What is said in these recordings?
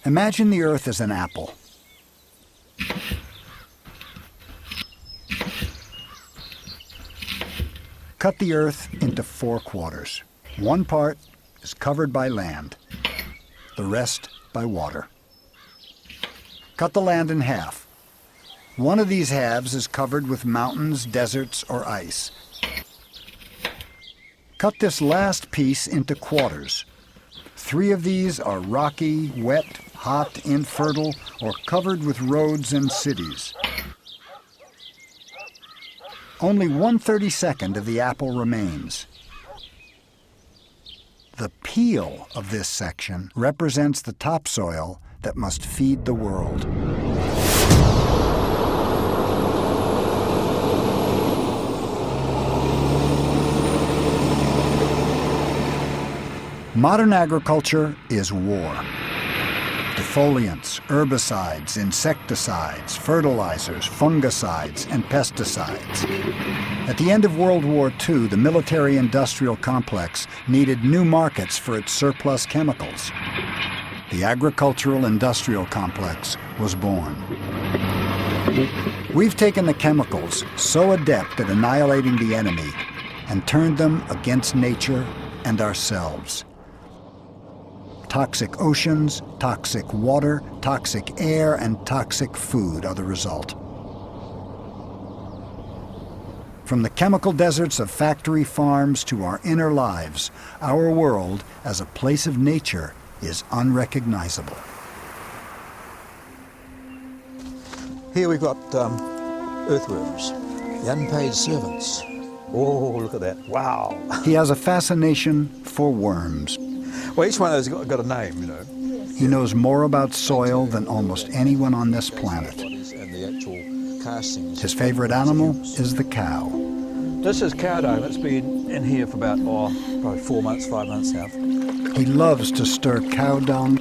Imagine the Earth as an apple. Cut the Earth into 4 quarters. One part is covered by land, the rest by water. Cut the land in half. One of these halves is covered with mountains, deserts, or ice. Cut this last piece into quarters. 3 of these are rocky, wet, hot, infertile, or covered with roads and cities. Only 1/32 of the apple remains. The peel of this section represents the topsoil that must feed the world. Modern agriculture is war. Defoliants, herbicides, insecticides, fertilizers, fungicides, and pesticides. At the end of World War II, the military-industrial complex needed new markets for its surplus chemicals. The agricultural-industrial complex was born. We've taken the chemicals so adept at annihilating the enemy and turned them against nature and ourselves. Toxic oceans, toxic water, toxic air, and toxic food are the result. From the chemical deserts of factory farms to our inner lives, our world, as a place of nature, is unrecognizable. Here we've got earthworms, the unpaid servants. Oh, look at that, wow. He has a fascination for worms. Well, each one of those has got a name, you know. He knows more about soil than almost anyone on this planet. And the actual castings. His favorite animal is the cow. This is cow dung. It's been in here for about, probably 4 months, 5 months now. He loves to stir cow dung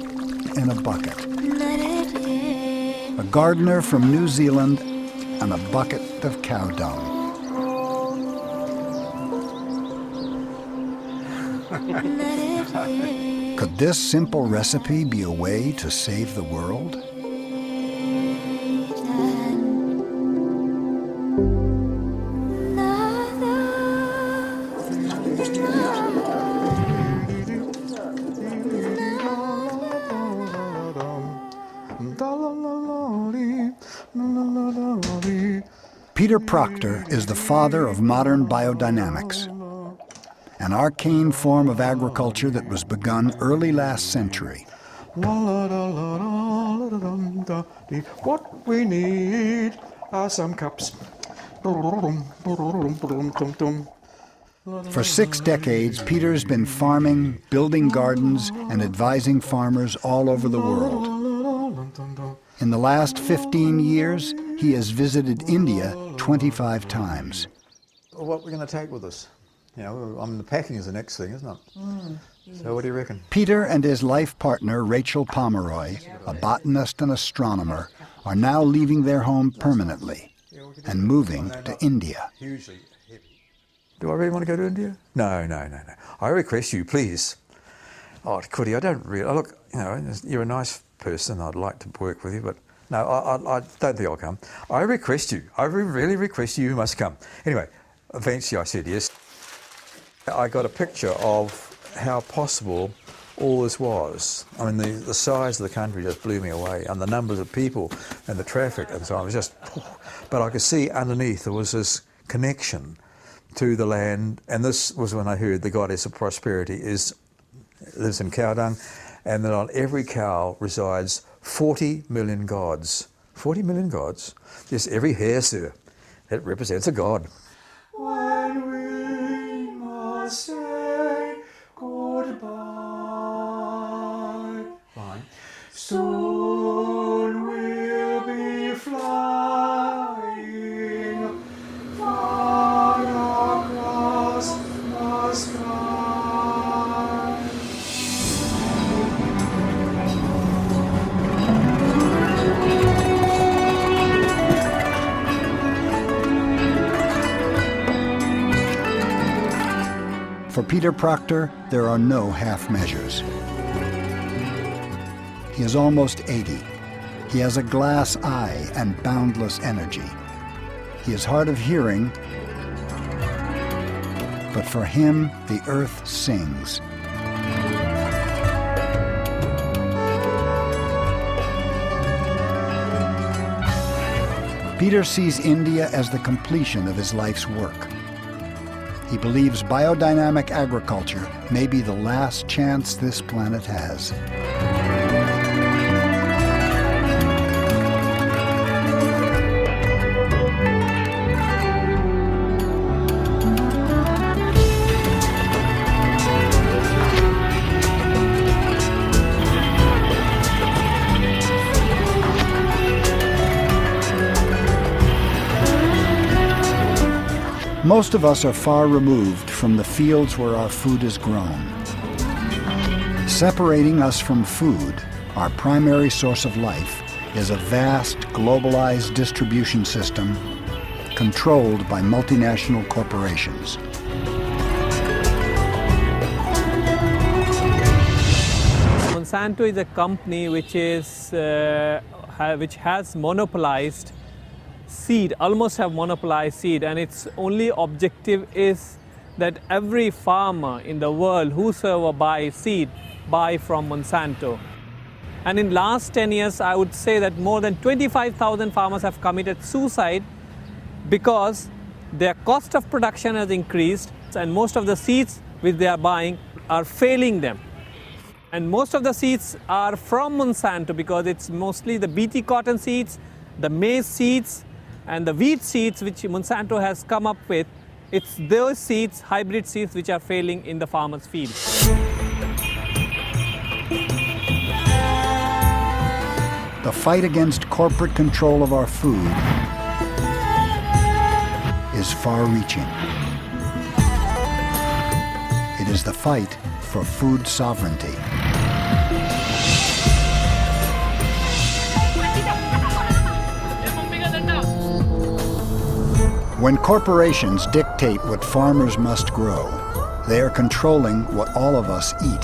in a bucket. A gardener from New Zealand and a bucket of cow dung. Could this simple recipe be a way to save the world? Peter Proctor is the father of modern biodynamics, an arcane form of agriculture that was begun early last century. What we need are some cups. For 6 decades, Peter's been farming, building gardens, and advising farmers all over the world. In the last 15 years, he has visited India 25 times. What we're going to take with us? You know, the packing is the next thing, isn't it? So what do you reckon? Peter and his life partner, Rachel Pomeroy, a botanist and astronomer, are now leaving their home permanently. and moving to India. Hugely heavy. Do I really want to go to India? No. I request you, please. Oh, Cuddy, I don't really... Look, you know, you're a nice person. I'd like to work with you, but no, I don't think I'll come. I request you. I really request you must come. Anyway, eventually I said yes. I got a picture of how possible all this was. I mean, the size of the country just blew me away, and the numbers of people and the traffic and so on. It was just... But I could see underneath there was this connection to the land, and this was when I heard the goddess of prosperity lives in cow dung, and that on every cow resides 40 million gods. 40 million gods? Yes, every hair, sir. It represents a god. When we must say goodbye, fine. Soon we'll be flying far across the sky. For Peter Proctor, there are no half measures. He is almost 80. He has a glass eye and boundless energy. He is hard of hearing, but for him, the earth sings. Peter sees India as the completion of his life's work. He believes biodynamic agriculture may be the last chance this planet has. Most of us are far removed from the fields where our food is grown. Separating us from food, our primary source of life, is a vast, globalized distribution system controlled by multinational corporations. Monsanto is a company which has monopolized seed, almost have monopolized seed, and its only objective is that every farmer in the world, whosoever buys seed, buy from Monsanto. And in last 10 years, I would say that more than 25,000 farmers have committed suicide because their cost of production has increased, and most of the seeds which they are buying are failing them. And most of the seeds are from Monsanto because it's mostly the BT cotton seeds, the maize seeds, and the wheat seeds which Monsanto has come up with. It's those seeds, hybrid seeds, which are failing in the farmer's field. The fight against corporate control of our food is far-reaching. It is the fight for food sovereignty. When corporations dictate what farmers must grow, they are controlling what all of us eat.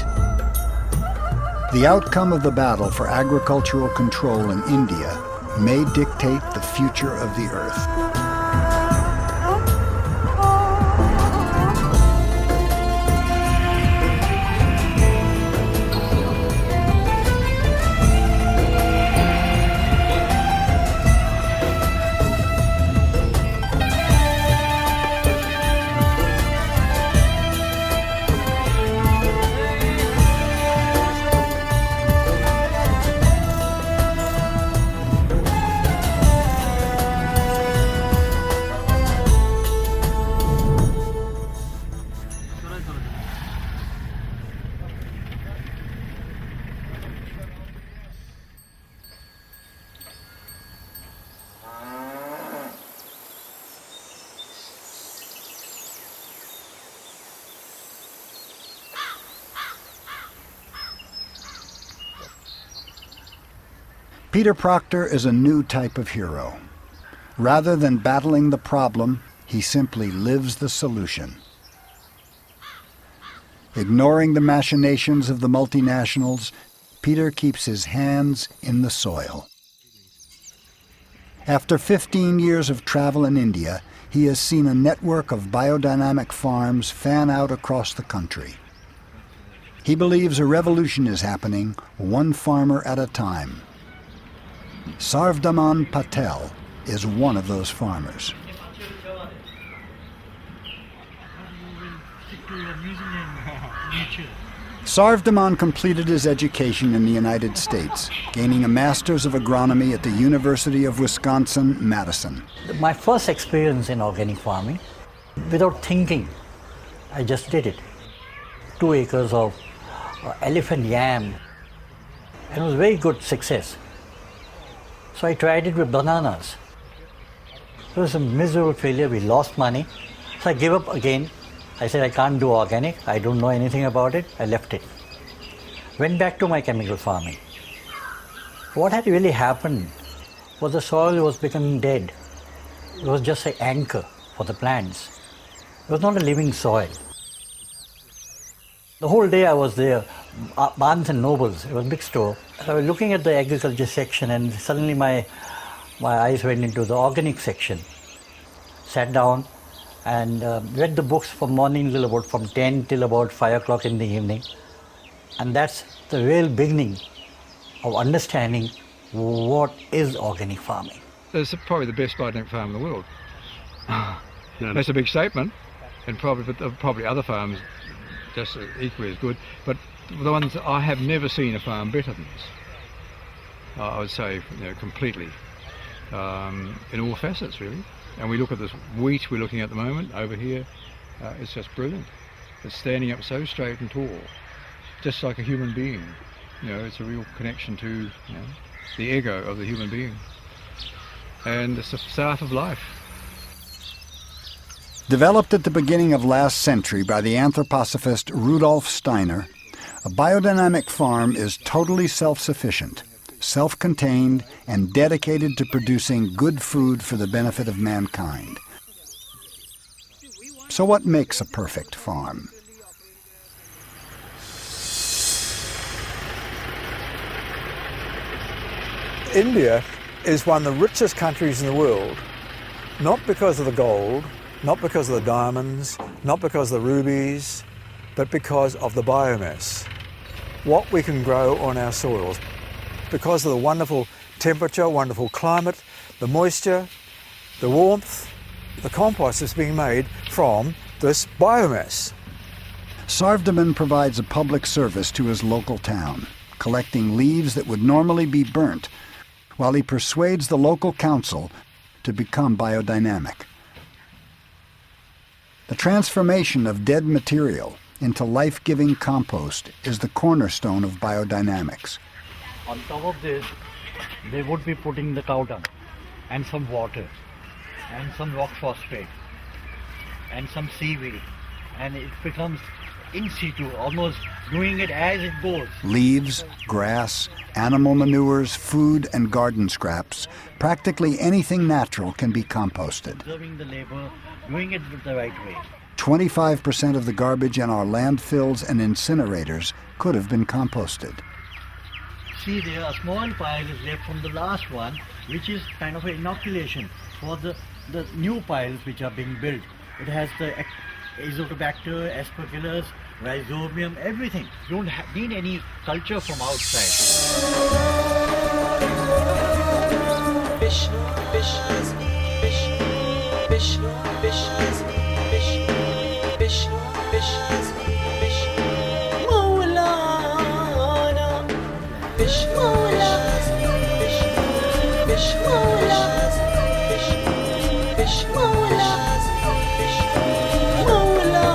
The outcome of the battle for agricultural control in India may dictate the future of the earth. Peter Proctor is a new type of hero, Rather than battling the problem, he simply lives the solution. Ignoring the machinations of the multinationals, Peter keeps his hands in the soil. After 15 years of travel in India, he has seen a network of biodynamic farms fan out across the country. He believes a revolution is happening, one farmer at a time. Sarvdaman Patel is one of those farmers. Sarvdaman completed his education in the United States, gaining a Master's of Agronomy at the University of Wisconsin-Madison. My first experience in organic farming, without thinking, I just did it. 2 acres of elephant yam, and it was very good success. So I tried it with bananas. It was a miserable failure, we lost money. So I gave up again. I said I can't do organic, I don't know anything about it, I left it. Went back to my chemical farming. What had really happened was the soil was becoming dead. It was just an anchor for the plants. It was not a living soil. The whole day I was there, Barnes and Nobles, it was a big store. I was looking at the agriculture section and suddenly my eyes went into the organic section. Sat down and read the books from morning till about from 10 till about 5 o'clock in the evening. And that's the real beginning of understanding what is organic farming. It's probably the best biodynamic farm in the world. That's a big statement, and probably other farms just equally as good. But the ones I have never seen a farm better than this. I would say, completely, in all facets really. And we look at this wheat we're looking at the moment over here. It's just brilliant. It's standing up so straight and tall, just like a human being. It's a real connection to the ego of the human being. And it's the start of life. Developed at the beginning of last century by the anthroposophist Rudolf Steiner, a biodynamic farm is totally self-sufficient, self-contained, and dedicated to producing good food for the benefit of mankind. So what makes a perfect farm? India is one of the richest countries in the world, not because of the gold, not because of the diamonds, not because of the rubies, but because of the biomass. What we can grow on our soils. Because of the wonderful temperature, wonderful climate, the moisture, the warmth, the compost is being made from this biomass. Sarvdaman provides a public service to his local town, collecting leaves that would normally be burnt, while he persuades the local council to become biodynamic. The transformation of dead material into life-giving compost is the cornerstone of biodynamics. On top of this, they would be putting the cow dung and some water and some rock phosphate and some seaweed, and it becomes in situ, almost doing it as it goes. Leaves, grass, animal manures, food and garden scraps, practically anything natural can be composted. Observing the labor, doing it the right way. 25% of the garbage in our landfills and incinerators could have been composted. See there, a small pile is left from the last one, which is kind of an inoculation for the new piles which are being built. It has the Azotobacter, Aspergillus, Rhizobium, everything. You don't need any culture from outside. Fish, fish, fish, fish, fish, fish, fish, fish, fish, Maulana, fish, Maula, fish, fish, Maula, fish, fish, Maula, fish, Maulana.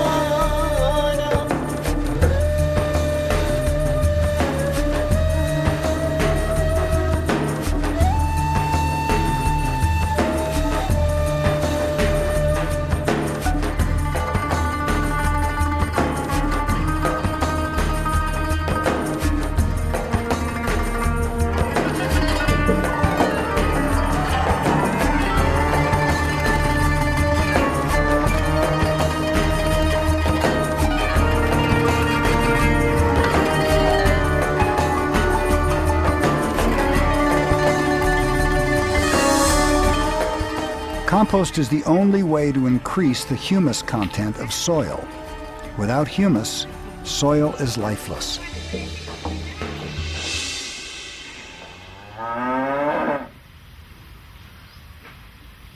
Compost is the only way to increase the humus content of soil. Without humus, soil is lifeless.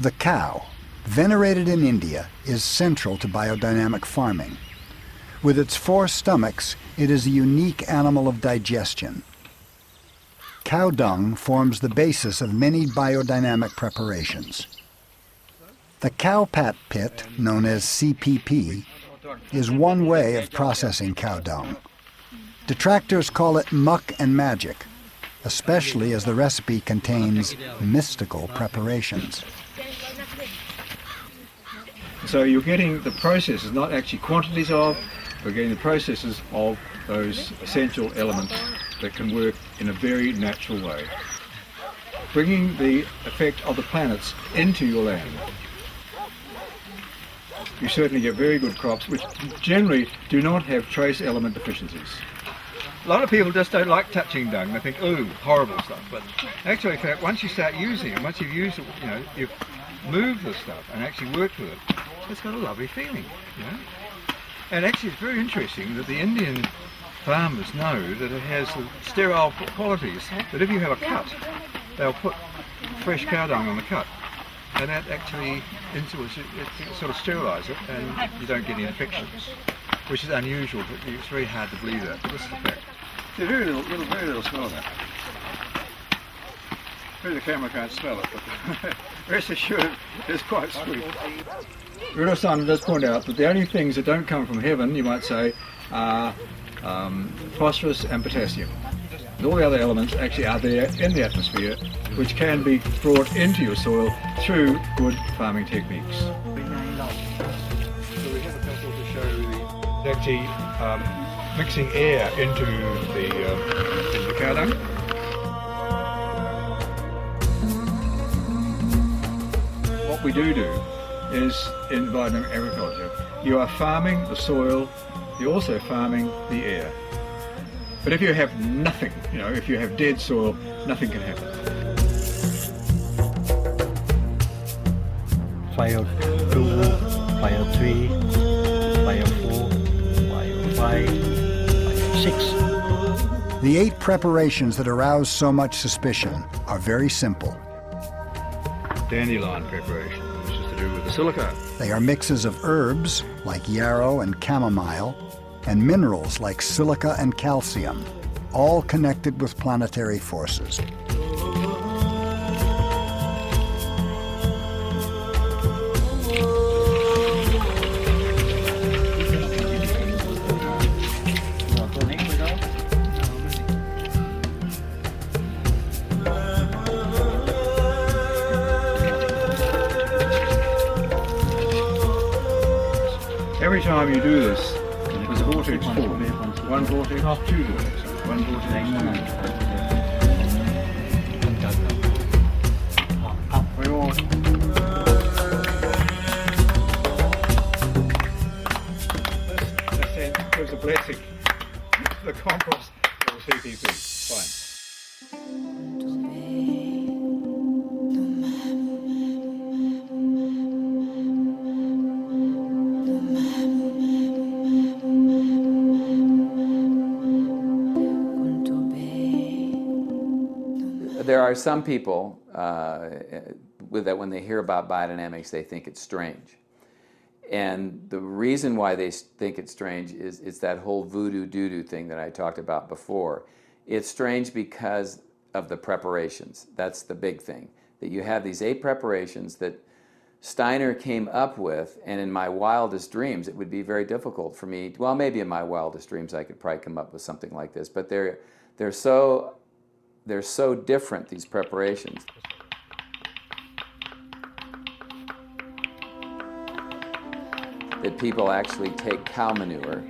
The cow, venerated in India, is central to biodynamic farming. With its 4 stomachs, it is a unique animal of digestion. Cow dung forms the basis of many biodynamic preparations. The cow pat pit, known as CPP, is one way of processing cow dung. Detractors call it muck and magic, especially as the recipe contains mystical preparations. So you're getting the processes, not actually quantities of, we're getting the processes of those essential elements that can work in a very natural way. Bringing the effect of the planets into your land. You certainly get very good crops which generally do not have trace element deficiencies. A lot of people just don't like touching dung. They think, ooh, horrible stuff. But actually, in fact, once you start using it, once you've used it, you know, you've moved the stuff and actually worked with it, it's got a lovely feeling, you know. And actually, it's very interesting that the Indian farmers know that it has the sterile qualities, that if you have a cut, they'll put fresh cow dung on the cut. And that actually it sort of sterilises it and you don't get any infections, which is unusual, but it's very hard to believe that, but this is the fact. There's very little smell of that. Maybe the camera can't smell it, but rest assured it's quite sweet. Rudolf does point out that the only things that don't come from heaven, you might say, are phosphorus and potassium. And all the other elements actually are there in the atmosphere, which can be brought into your soil through good farming techniques. So we have a couple to show the actually mixing air into the cow dung. What we do is, in biodynamic agriculture, you are farming the soil, you're also farming the air. But if you have nothing, you know, if you have dead soil, nothing can happen. Bio 2, Bio 3, Bio 4, Bio 5, Bio 6. The 8 preparations that arouse so much suspicion are very simple. Dandelion preparation, which is to do with the silica. They are mixes of herbs, like yarrow and chamomile, and minerals like silica and calcium, all connected with planetary forces. Every time you do this, there's a vortex form. One vortex, 2 vortexes. One vortex, 2 That gives a blessing to the compost or the CPP. Fine. There are some people that when they hear about biodynamics, they think it's strange. And the reason why they think it's strange is that whole voodoo doo-doo thing that I talked about before. It's strange because of the preparations. That's the big thing. That you have these 8 preparations that Steiner came up with, and in my wildest dreams, it would be very difficult for me. Well, maybe in my wildest dreams I could probably come up with something like this, but they're so different, these preparations. That people actually take cow manure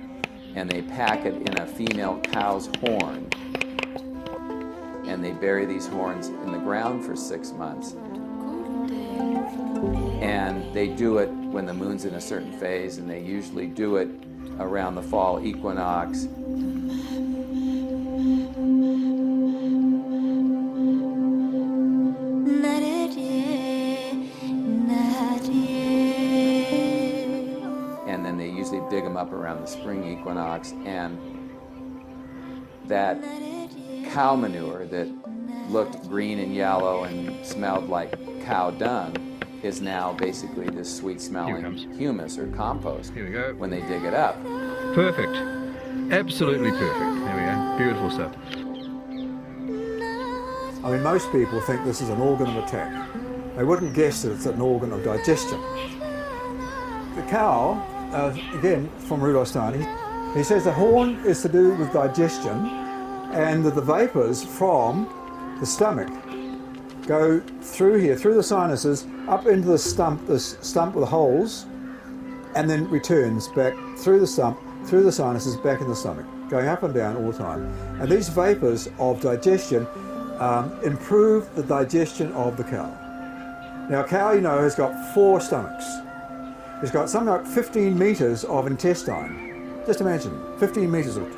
and they pack it in a female cow's horn, and they bury these horns in the ground for 6 months. And they do it when the moon's in a certain phase, and they usually do it around the fall equinox. dig them up around the spring equinox, and that cow manure that looked green and yellow and smelled like cow dung is now basically this sweet-smelling humus or compost. Here we go. When they dig it up. Perfect. Absolutely perfect. There we go. Beautiful stuff. I mean, most people think this is an organ of attack. They wouldn't guess that it's an organ of digestion. The cow, again, from Rudolf Steiner, he says the horn is to do with digestion, and that the vapours from the stomach go through here, through the sinuses, up into the stump with the holes, and then returns back through the stump, through the sinuses, back in the stomach, going up and down all the time. And these vapours of digestion improve the digestion of the cow. Now, a cow, you know, has got 4 stomachs. It's got something like 15 metres of intestine. Just imagine, 15 metres of it.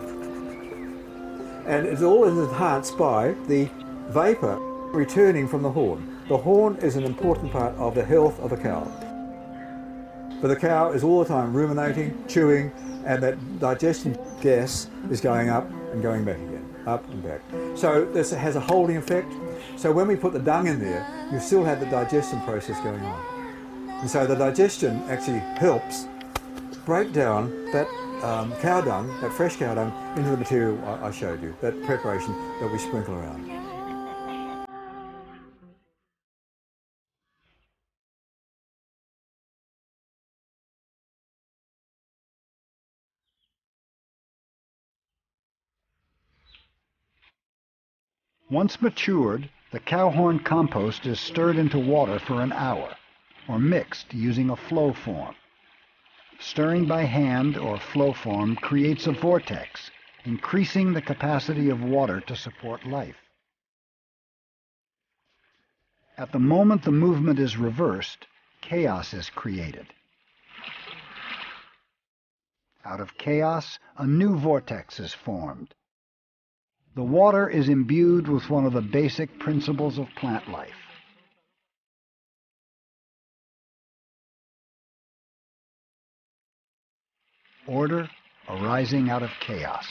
And it's all enhanced by the vapour returning from the horn. The horn is an important part of the health of a cow. But the cow is all the time ruminating, chewing, and that digestion gas is going up and going back again, up and back. So this has a holding effect. So when we put the dung in there, you still have the digestion process going on. And so the digestion actually helps break down that cow dung, that fresh cow dung, into the material I showed you, that preparation that we sprinkle around. Once matured, the cow horn compost is stirred into water for an hour, or mixed using a flow form. Stirring by hand or flow form creates a vortex, increasing the capacity of water to support life. At the moment the movement is reversed, chaos is created. Out of chaos, a new vortex is formed. The water is imbued with one of the basic principles of plant life. Order arising out of chaos.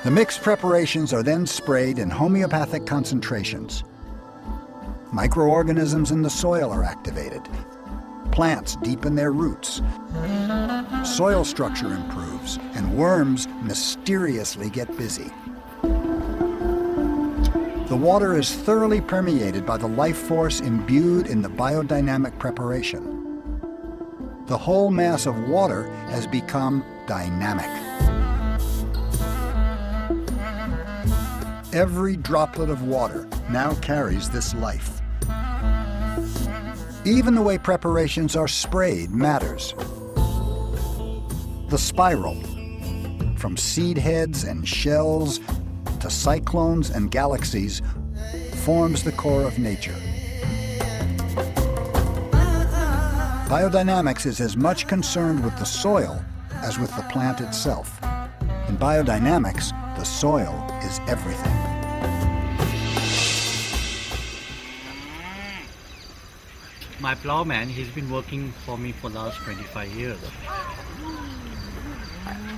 The mixed preparations are then sprayed in homeopathic concentrations. Microorganisms in the soil are activated. Plants deepen their roots. Soil structure improves, and worms mysteriously get busy. The water is thoroughly permeated by the life force imbued in the biodynamic preparation. The whole mass of water has become dynamic. Every droplet of water now carries this life. Even the way preparations are sprayed matters. The spiral, from seed heads and shells to cyclones and galaxies, forms the core of nature. Biodynamics is as much concerned with the soil as with the plant itself. In biodynamics, the soil is everything. My plowman, he's been working for me for the last 25 years.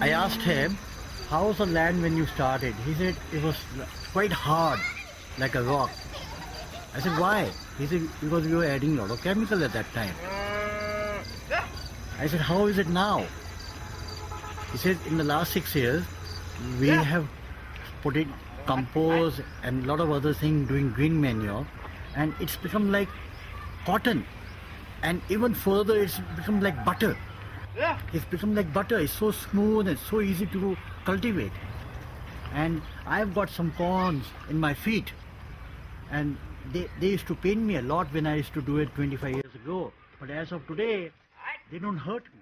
I asked him, how was the land when you started? He said it was quite hard, like a rock. I said, why? He said, because we were adding a lot of chemical at that time. I said, how is it now? He said, in the last 6 years, we have put in compost and a lot of other things, doing green manure, and it's become like cotton, and even further it's become like butter. It's become like butter. It's so smooth and so easy to cultivate. And I've got some corns in my feet, and they used to pain me a lot when I used to do it 25 years ago. But as of today, they don't hurt me.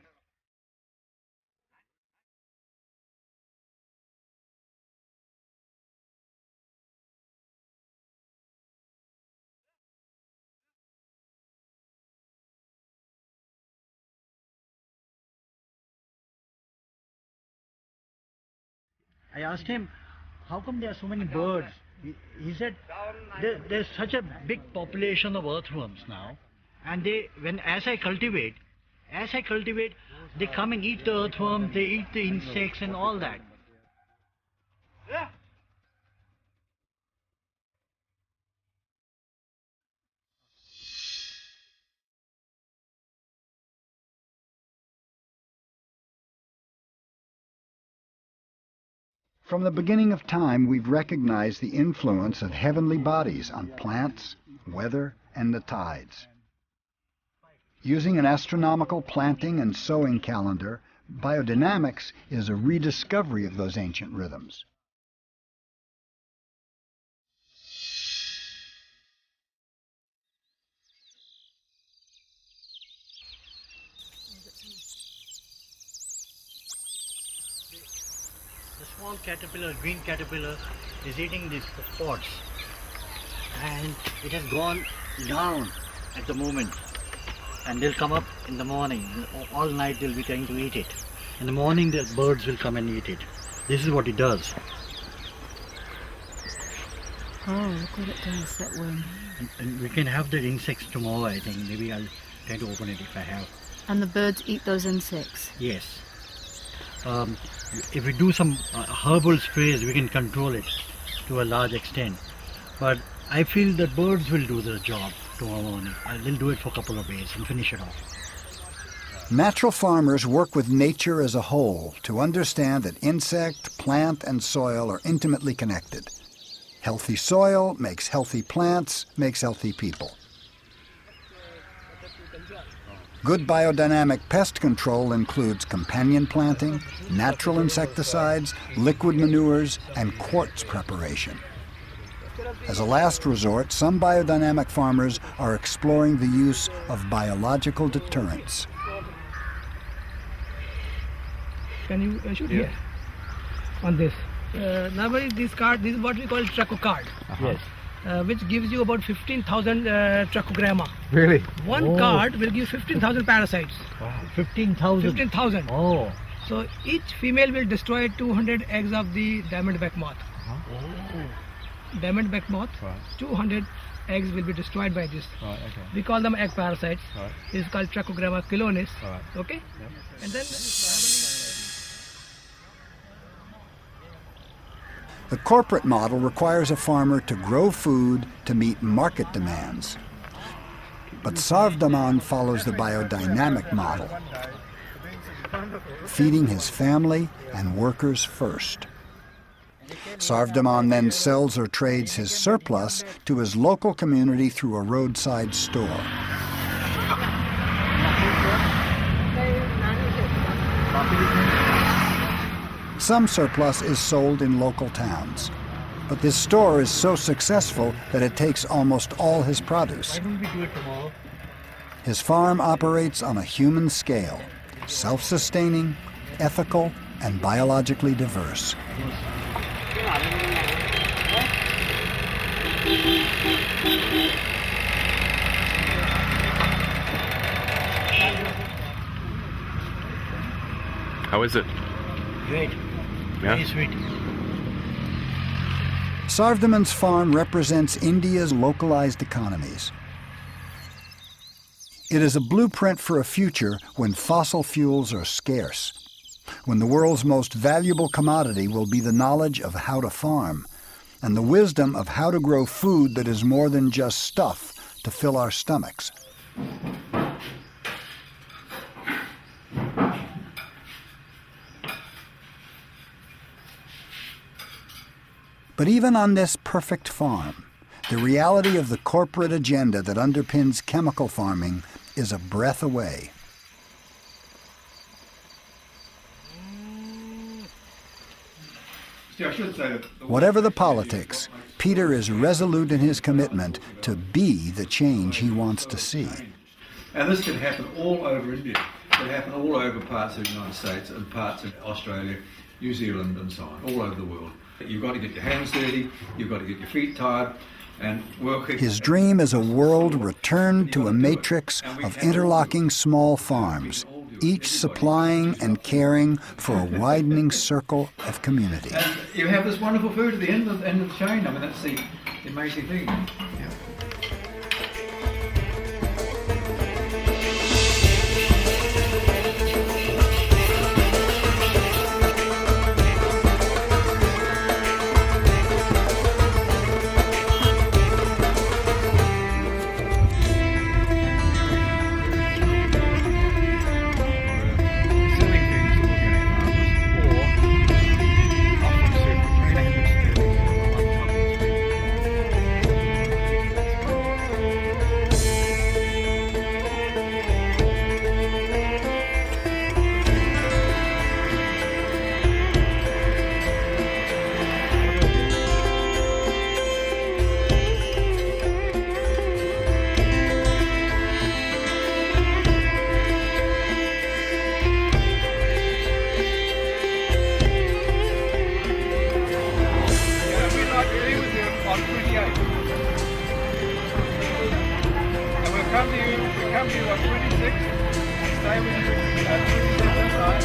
I asked him, how come there are so many birds He said there's such a big population of earthworms now, and as I cultivate, they come and eat the earthworms, they eat the insects and all that. From the beginning of time, we've recognized the influence of heavenly bodies on plants, weather, and the tides. Using an astronomical planting and sowing calendar, biodynamics is a rediscovery of those ancient rhythms. The small caterpillar, green caterpillar, is eating these pods, and it has gone down at the moment, and they'll come up in the morning. All night they'll be trying to eat it. In the morning the birds will come and eat it. This is what it does. Oh, look what it does, that worm. And we can have the insects tomorrow, I think. Maybe I'll try to open it if I have. And the birds eat those insects? Yes. If we do some herbal sprays, we can control it to a large extent. But I feel that birds will do the job tomorrow morning. They'll do it for a couple of days and finish it off. Natural farmers work with nature as a whole to understand that insect, plant, and soil are intimately connected. Healthy soil makes healthy plants, makes healthy people. Good biodynamic pest control includes companion planting, natural insecticides, liquid manures, and quartz preparation. As a last resort, some biodynamic farmers are exploring the use of biological deterrents. Can you shoot here on this? Normally this card, this is what we call Traco card. Yes. Which gives you about 15,000 trachogramma. Really? One card will give 15,000 parasites. Wow. 15,000? 15,000. Oh. So each female will destroy 200 eggs of the diamondback moth. Diamondback moth, 200 eggs will be destroyed by this. We call them egg parasites. This is called Trachogramma chilonis. Okay? Yep. And then The corporate model requires a farmer to grow food to meet market demands. But Sarvdaman follows the biodynamic model, feeding his family and workers first. Sarvdaman then sells or trades his surplus to his local community through a roadside store. Some surplus is sold in local towns, but this store is so successful that it takes almost all his produce. Why don't we do it tomorrow? His farm operates on a human scale, self-sustaining, ethical, and biologically diverse. How is it? Great. Yeah? Very sweet. Sarvdaman's farm represents India's localized economies. It is a blueprint for a future when fossil fuels are scarce, when the world's most valuable commodity will be the knowledge of how to farm and the wisdom of how to grow food that is more than just stuff to fill our stomachs. But even on this perfect farm, the reality of the corporate agenda that underpins chemical farming is a breath away. See, I should say that Whatever the politics, Peter is resolute in his commitment to be the change he wants to see. And this can happen all over India. It can happen all over parts of the United States and parts of Australia, New Zealand and so on, all over the world. You've got to get your hands dirty, you've got to get your feet tied, and working. His dream is a world returned to a matrix of interlocking small farms, each supplying and caring for a widening circle of community. And you have this wonderful food at the end of the chain. I mean, that's the amazing thing. Come to you on 26, stay with you at 27 side.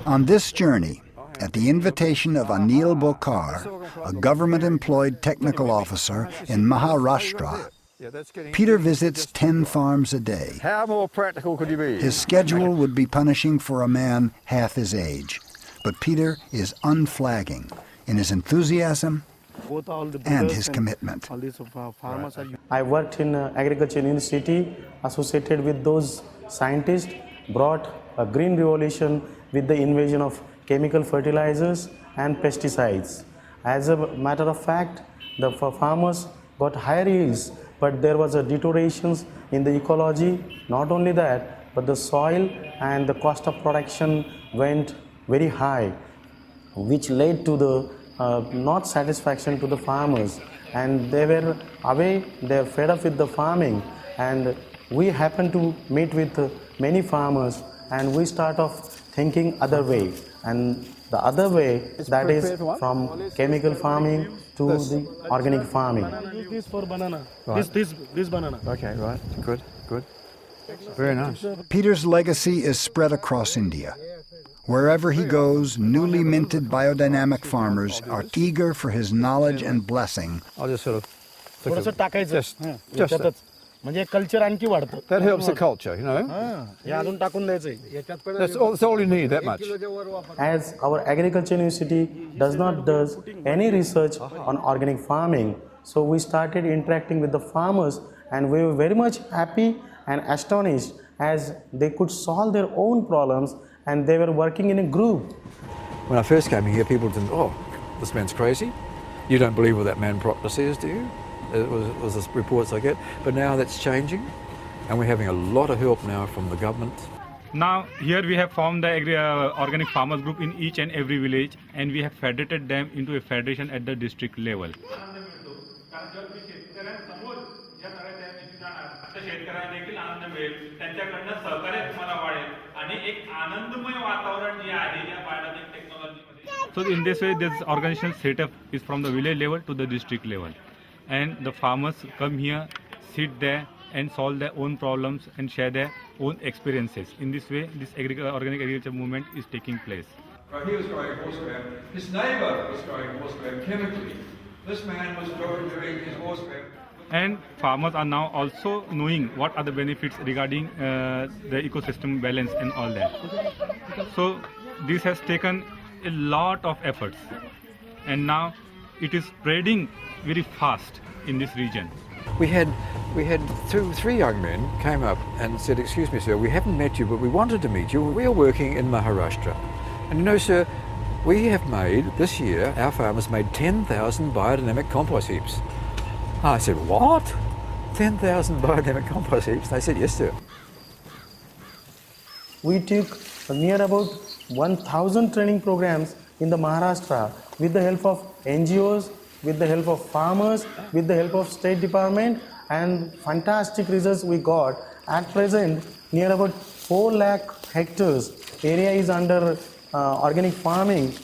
On this journey, at the invitation of Anil Bokhar, a government-employed technical officer in Maharashtra, Peter visits 10 farms a day. How more practical could you be? His schedule would be punishing for a man half his age, but Peter is unflagging in his enthusiasm and his commitment. I worked in agriculture university associated with those scientists, brought a green revolution with the invasion of chemical fertilizers and pesticides. As a matter of fact, the farmers got higher yields, but there was a deterioration in the ecology. Not only that, but the soil and the cost of production went very high, which led to the not satisfaction to the farmers, and they were away, they're fed up with the farming. And we happened to meet with many farmers, and we start off thinking other way, and the other way, that is from chemical farming to the organic farming. This for banana. Right. This banana. Okay, right. Good, good. Very nice. Peter's legacy is spread across India. Wherever he goes, newly minted biodynamic farmers are eager for his knowledge and blessing. I'll just sort of... थोडंसं टाकायचं Just म्हणजे culture आणखी वाढतं. that helps the culture, you know. हे अजून टाकून द्यायचंय. That's all you need, that much. As our agriculture university does not do any research on organic farming, so we started interacting with the farmers, and we were very much happy and astonished as they could solve their own problems, and they were working in a group. When I first came here, people didn't, oh, this man's crazy. You don't believe what that man Proctor says, do you? It was the reports I get. But now that's changing, and we're having a lot of help now from the government. Now here we have formed the organic farmers group in each and every village, and we have federated them into a federation at the district level. So in this way, this organizational setup is from the village level to the district level, and the farmers come here, sit there, and solve their own problems and share their own experiences. In this way, this organic agriculture movement is taking place. Right, he was growing horsegram. His neighbour was growing horsegram chemically. This man was doing his horsegram. And farmers are now also knowing what are the benefits regarding the ecosystem balance and all that. So this has taken a lot of efforts, and now it is spreading very fast in this region. We had three young men came up and said, "Excuse me, sir, we haven't met you, but we wanted to meet you. We are working in Maharashtra. And you know, sir, we have made, this year, our farmers made 10,000 biodynamic compost heaps." I said, "What? 10,000 biodynamic compost heaps?" They said, "Yes, sir." We took near about 1,000 training programs in the Maharashtra with the help of NGOs, with the help of farmers, with the help of State Department, and fantastic results we got. At present, near about 4 lakh hectares area is under organic farming.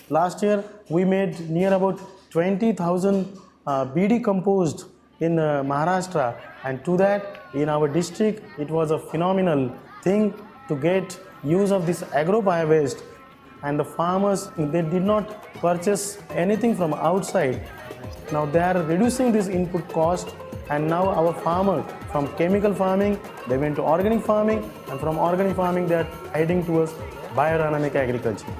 Last year, we made near about 20,000 BD compost in Maharashtra, and to that, in our district, it was a phenomenal thing to get use of this agro bio waste. And the farmers, they did not purchase anything from outside. Now they are reducing this input cost, and now our farmers from chemical farming, they went to organic farming, and from organic farming they are heading towards biodynamic agriculture.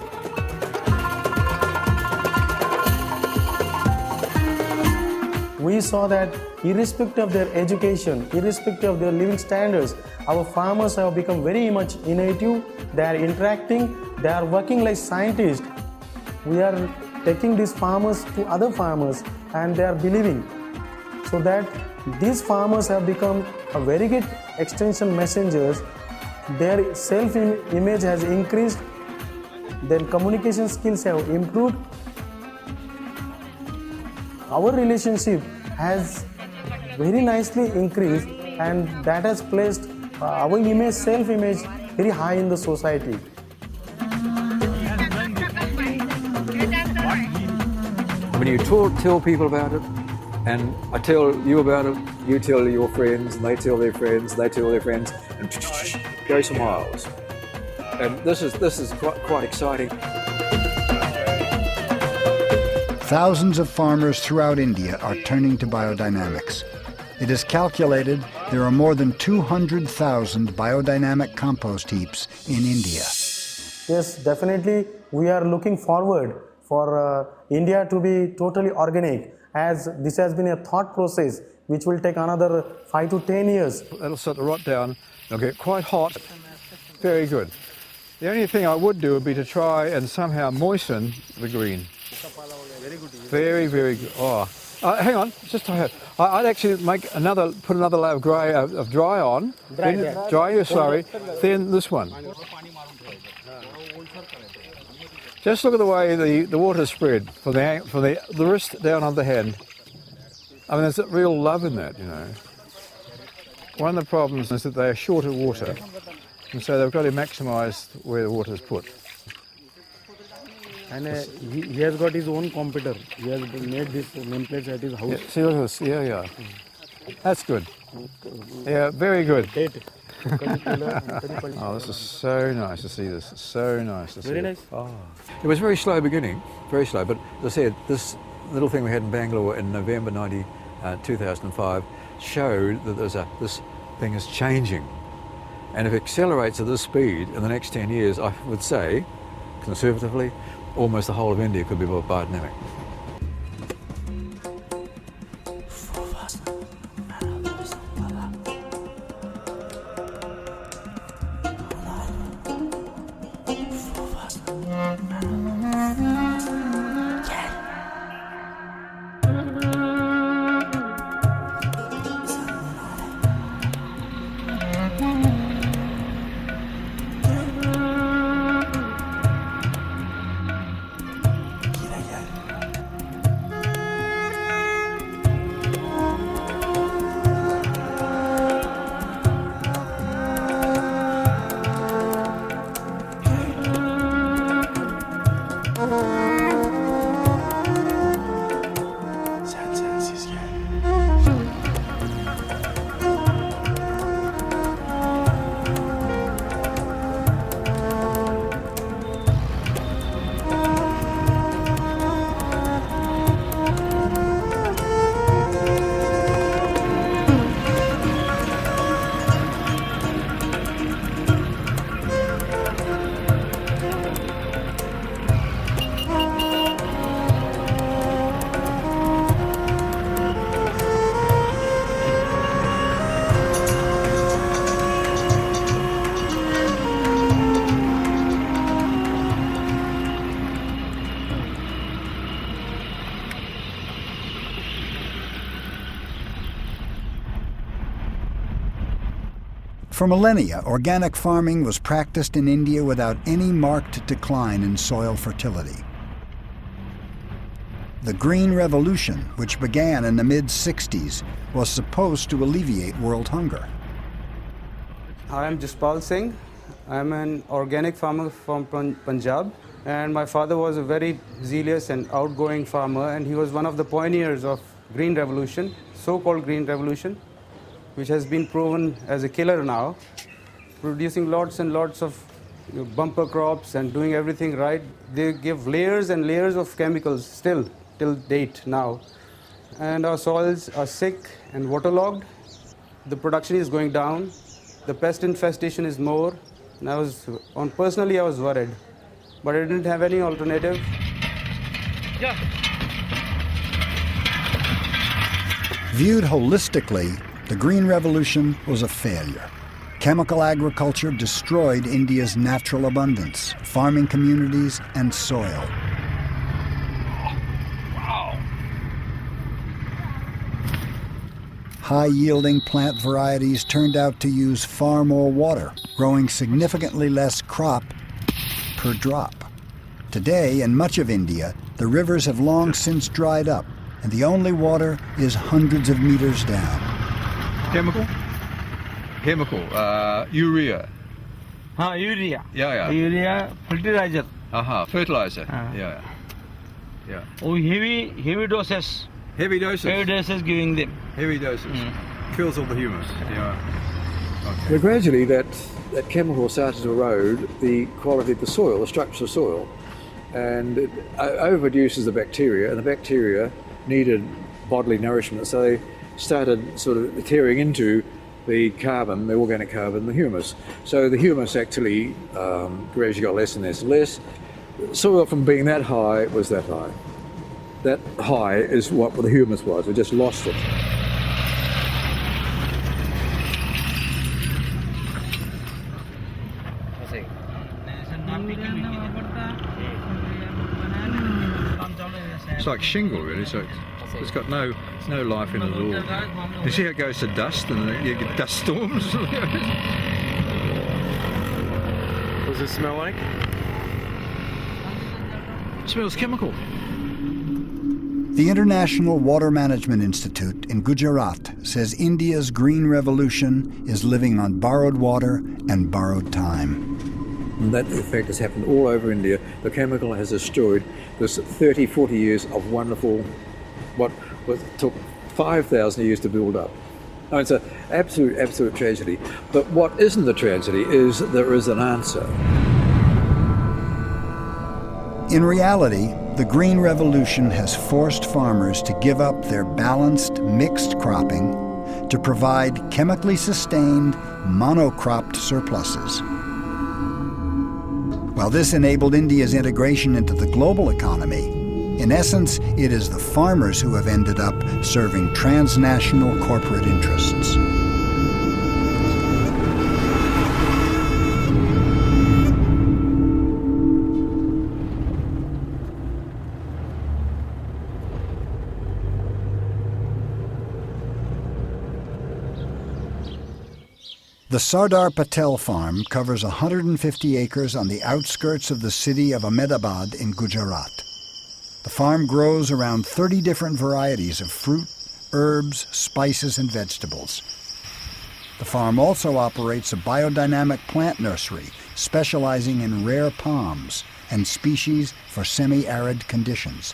We saw that irrespective of their education, irrespective of their living standards, our farmers have become very much innovative. They are interacting, they are working like scientists. We are taking these farmers to other farmers, and they are believing. So that these farmers have become a very good extension messengers. Their self-image has increased, their communication skills have improved. Our relationship has very nicely increased, and that has placed our image, self-image very high in the society. When you tell people about it, and I tell you about it, you tell your friends, and they tell their friends, they tell their friends, and goes for miles. And this is quite exciting. Thousands of farmers throughout India are turning to biodynamics. It is calculated there are more than 200,000 biodynamic compost heaps in India. Yes, definitely we are looking forward for India to be totally organic, as this has been a thought process which will take another 5 to 10 years. It'll start to rot down, it'll get quite hot. Very good. The only thing I would do would be to try and somehow moisten the green. Very, very good. Oh, hang on, just I'd actually put another layer of dry on. Dry your slurry, then this one. Just look at the way the water spread from the wrist down on the hand. I mean, there's a real love in that, you know. One of the problems is that they are short of water, and so they've got to maximise where the water is put. And he has got his own computer. He has made this nameplates at his house. Yeah, see, look at this. Yeah. That's good. Yeah, very good. Oh, this is so nice to see this. So nice to see. Very nice. Oh. It was very slow beginning, very slow. But as I said, this little thing we had in Bangalore in November 2005 showed that this thing is changing. And if it accelerates at this speed in the next 10 years, I would say, conservatively, almost the whole of India could be biodynamic. For millennia, organic farming was practiced in India without any marked decline in soil fertility. The Green Revolution, which began in the mid-60s, was supposed to alleviate world hunger. Hi, I'm Jaspal Singh. I'm an organic farmer from Punjab, and my father was a very zealous and outgoing farmer, and he was one of the pioneers of Green Revolution, so-called Green Revolution, which has been proven as a killer now, producing lots and lots of bumper crops and doing everything right. They give layers and layers of chemicals still till date now. And our soils are sick and waterlogged. The production is going down. The pest infestation is more. And personally, I was worried, but I didn't have any alternative. Yeah. Viewed holistically, the Green Revolution was a failure. Chemical agriculture destroyed India's natural abundance, farming communities, and soil. High-yielding plant varieties turned out to use far more water, growing significantly less crop per drop. Today, in much of India, the rivers have long since dried up, and the only water is hundreds of meters down. Chemical? Chemical. Urea. Urea. Yeah. Urea fertilizer. Fertilizer. Yeah. Yeah. Oh, heavy doses. Heavy doses. Heavy doses giving them. Heavy doses. Kills all the humus. Yeah. Okay. But gradually that chemical started to erode the quality of the soil, the structure of soil, and it overproduces the bacteria, and the bacteria needed bodily nourishment, so they started sort of tearing into the carbon, the organic carbon, the humus. So the humus actually gradually got less and less and less. Soil from being that high was that high. That high is what the humus was. We just lost it. It's like shingle, really. So it's got no life in it at all. You see how it goes to dust, and you get dust storms. What does it smell like? It smells chemical. The International Water Management Institute in Gujarat says India's green revolution is living on borrowed water and borrowed time. And that effect has happened all over India. The chemical has destroyed this 30, 40 years of wonderful, what took 5,000 years to build up. I mean, it's an absolute tragedy. But what isn't a tragedy is there is an answer. In reality, the Green Revolution has forced farmers to give up their balanced, mixed cropping to provide chemically sustained, monocropped surpluses. While this enabled India's integration into the global economy, in essence, it is the farmers who have ended up serving transnational corporate interests. The Sardar Patel farm covers 150 acres on the outskirts of the city of Ahmedabad in Gujarat. The farm grows around 30 different varieties of fruit, herbs, spices, and vegetables. The farm also operates a biodynamic plant nursery specializing in rare palms and species for semi-arid conditions.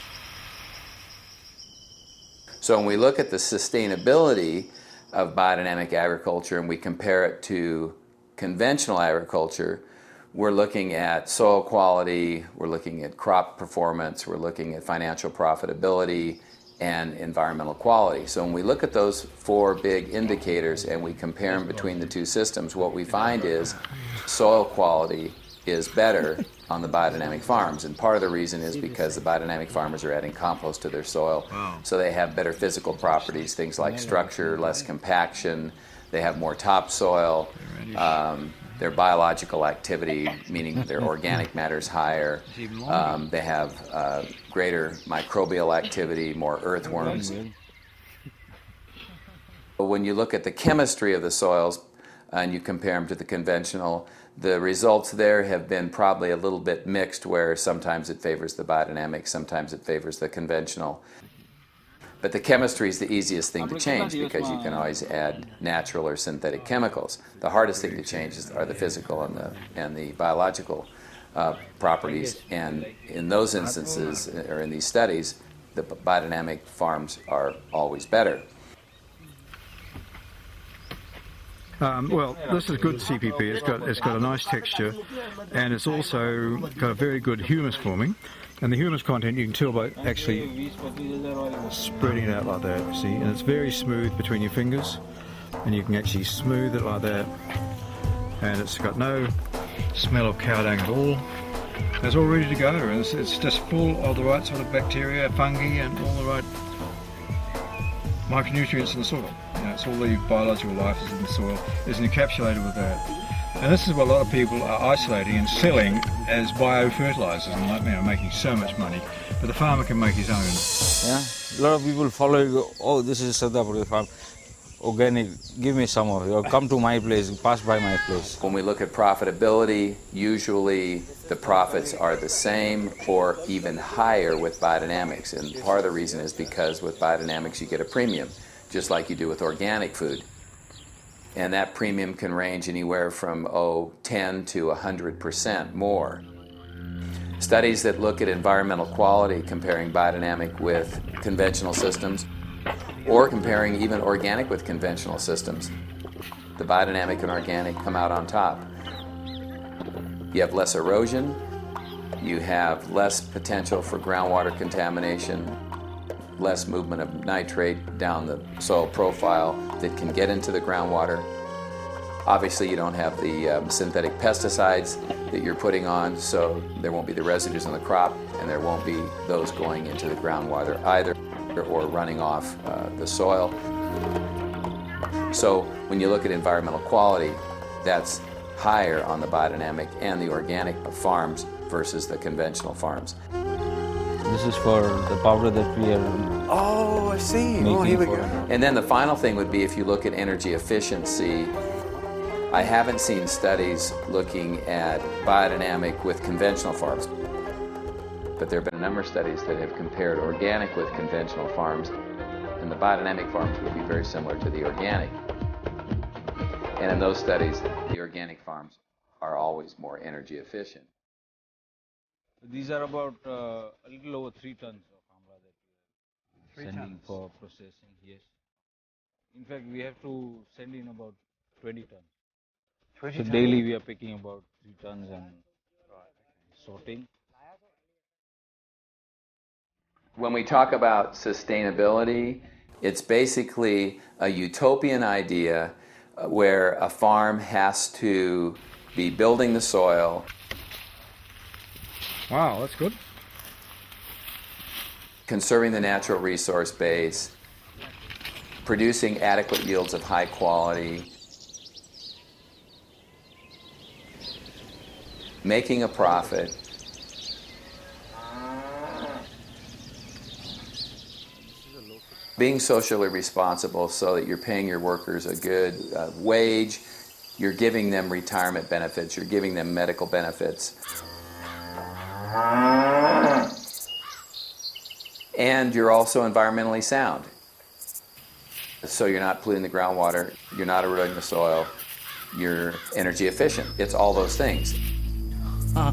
So when we look at the sustainability of biodynamic agriculture and we compare it to conventional agriculture, we're looking at soil quality, we're looking at crop performance, we're looking at financial profitability and environmental quality. So when we look at those four big indicators and we compare them between the two systems, what we find is soil quality is better on the biodynamic farms, and part of the reason is because the biodynamic farmers are adding compost to their soil, so they have better physical properties, things like structure, less compaction, they have more topsoil, their biological activity, meaning their organic matter is higher, they have greater microbial activity, more earthworms. When you look at the chemistry of the soils, and you compare them to the conventional, the results there have been probably a little bit mixed, where sometimes it favors the biodynamic, sometimes it favors the conventional. But the chemistry is the easiest thing to change because you can always add natural or synthetic chemicals. The hardest thing to change are the physical and the biological properties. And in those instances, or in these studies, the biodynamic farms are always better. Well, this is good CPP. It's got a nice texture, and it's also got a very good humus forming. And the humus content you can tell by actually spreading it out like that, you see, and it's very smooth between your fingers, and you can actually smooth it like that, and it's got no smell of cow dung at all. It's all ready to go, and it's just full of the right sort of bacteria, fungi, and all the right micronutrients in the soil. You know, it's all the biological life is in the soil is encapsulated with that. And this is what a lot of people are isolating and selling as biofertilizers, and making so much money. But the farmer can make his own. Yeah, a lot of people follow. Oh, this is Siddhapur farm, organic. Give me some of it. Or come to my place. Pass by my place. When we look at profitability, usually the profits are the same or even higher with biodynamics. And part of the reason is because with biodynamics you get a premium, just like you do with organic food. And that premium can range anywhere from 10 to 100% more. Studies that look at environmental quality comparing biodynamic with conventional systems, or comparing even organic with conventional systems, the biodynamic and organic come out on top. You have less erosion, you have less potential for groundwater contamination, less movement of nitrate down the soil profile that can get into the groundwater. Obviously you don't have the synthetic pesticides that you're putting on, so there won't be the residues in the crop, and there won't be those going into the groundwater either, or running off the soil. So when you look at environmental quality, that's higher on the biodynamic and the organic farms versus the conventional farms. This is for the powder that we are. Oh, I see. Oh, here we go. And then the final thing would be if you look at energy efficiency. I haven't seen studies looking at biodynamic with conventional farms, but there have been a number of studies that have compared organic with conventional farms, and the biodynamic farms would be very similar to the organic. And in those studies, the organic farms are always more energy efficient. These are about a little over 3 tons of amla that we are sending for processing. Yes. In fact, we have to send in about 20 tons. So daily we are picking about 3 tons and sorting. When we talk about sustainability, it's basically a utopian idea where a farm has to be building the soil. Wow, that's good. Conserving the natural resource base, producing adequate yields of high quality, making a profit, being socially responsible so that you're paying your workers a good wage, you're giving them retirement benefits, you're giving them medical benefits, and you're also environmentally sound. So you're not polluting the groundwater, you're not eroding the soil, you're energy efficient. It's all those things. Look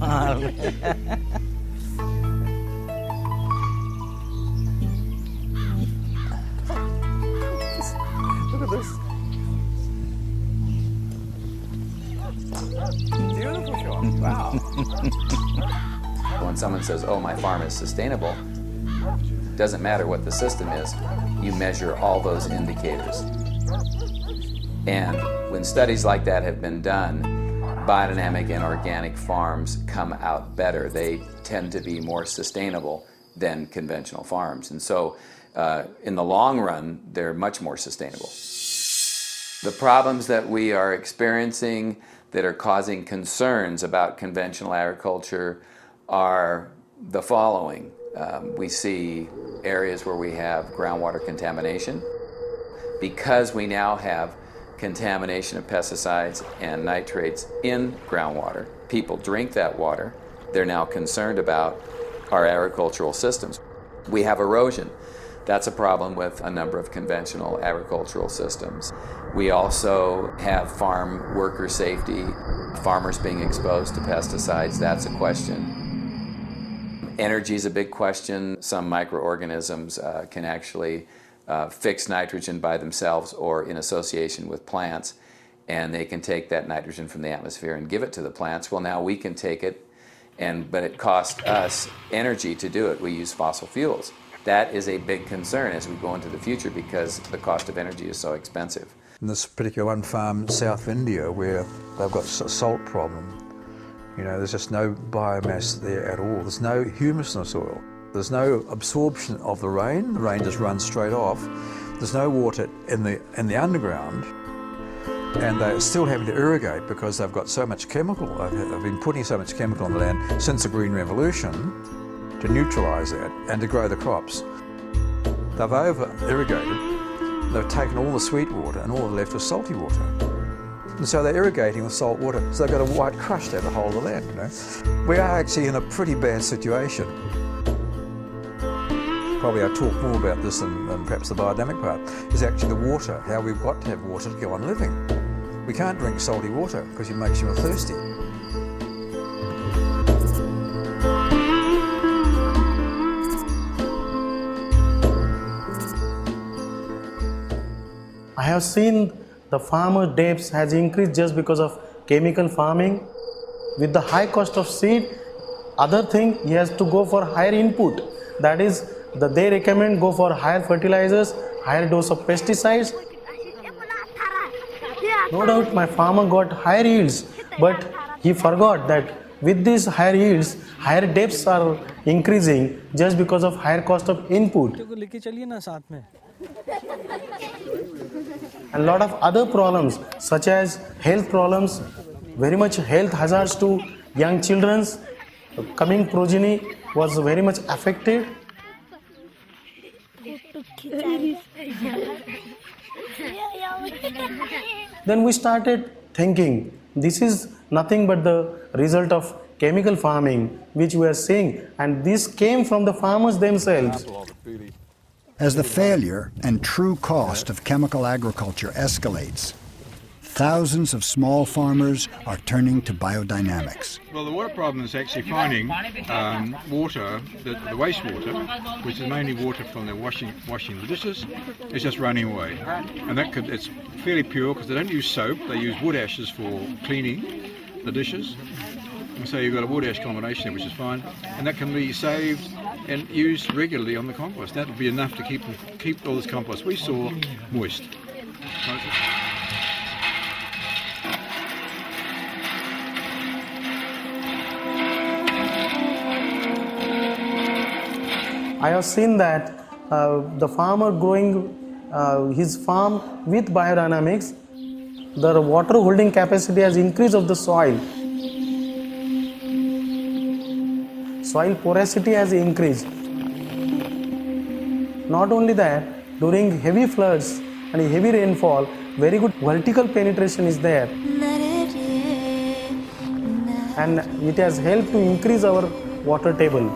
at this. Beautiful shot. Wow. When someone says, oh, my farm is sustainable, it doesn't matter what the system is, you measure all those indicators. And when studies like that have been done, biodynamic and organic farms come out better. They tend to be more sustainable than conventional farms. And so in the long run, they're much more sustainable. The problems that we are experiencing that are causing concerns about conventional agriculture are the following. We see areas where we have groundwater contamination. Because we now have contamination of pesticides and nitrates in groundwater. People drink that water. They're now concerned about our agricultural systems. We have erosion. That's a problem with a number of conventional agricultural systems. We also have farm worker safety, farmers being exposed to pesticides. That's a question. Energy is a big question. Some microorganisms can actually fix nitrogen by themselves or in association with plants, and they can take that nitrogen from the atmosphere and give it to the plants. Well, now we can take it, but it costs us energy to do it. We use fossil fuels. That is a big concern as we go into the future because the cost of energy is so expensive. In this particular one farm south of India where they've got a salt problem, you know, there's just no biomass there at all. There's no humus in the soil. There's no absorption of the rain just runs straight off. There's no water in the underground, and they're still having to irrigate because they've got so much chemical. They've been putting so much chemical on the land since the Green Revolution to neutralise that and to grow the crops. They've over-irrigated, they've taken all the sweet water and all they're left is salty water. And so they're irrigating with salt water, so they've got a white crust over the whole of the land, you know. We are actually in a pretty bad situation. Probably I talk more about this than perhaps the biodynamic part, is actually the water, how we've got to have water to go on living. We can't drink salty water because it makes you thirsty. I have seen the farmer debts has increased just because of chemical farming. With the high cost of seed, other thing, he has to go for higher input. That is, they recommend go for higher fertilizers, higher dose of pesticides. No doubt my farmer got higher yields, but he forgot that with these higher yields, higher debts are increasing just because of higher cost of input. And a lot of other problems such as health problems, very much health hazards to young children's, coming progeny was very much affected. Then we started thinking this is nothing but the result of chemical farming which we are seeing, and this came from the farmers themselves. As the failure and true cost of chemical agriculture escalates, thousands of small farmers are turning to biodynamics. Well, the water problem is actually finding water, the wastewater, which is mainly water from the washing the dishes, is just running away. And it's fairly pure because they don't use soap, they use wood ashes for cleaning the dishes. And so you've got a wood ash combination there, which is fine, and that can be saved and used regularly on the compost. That would be enough to keep all this compost we saw moist. I have seen that the farmer growing his farm with biodynamics, the water holding capacity has increased of the soil. Soil porosity has increased. Not only that, during heavy floods and heavy rainfall, very good vertical penetration is there. And it has helped to increase our water table.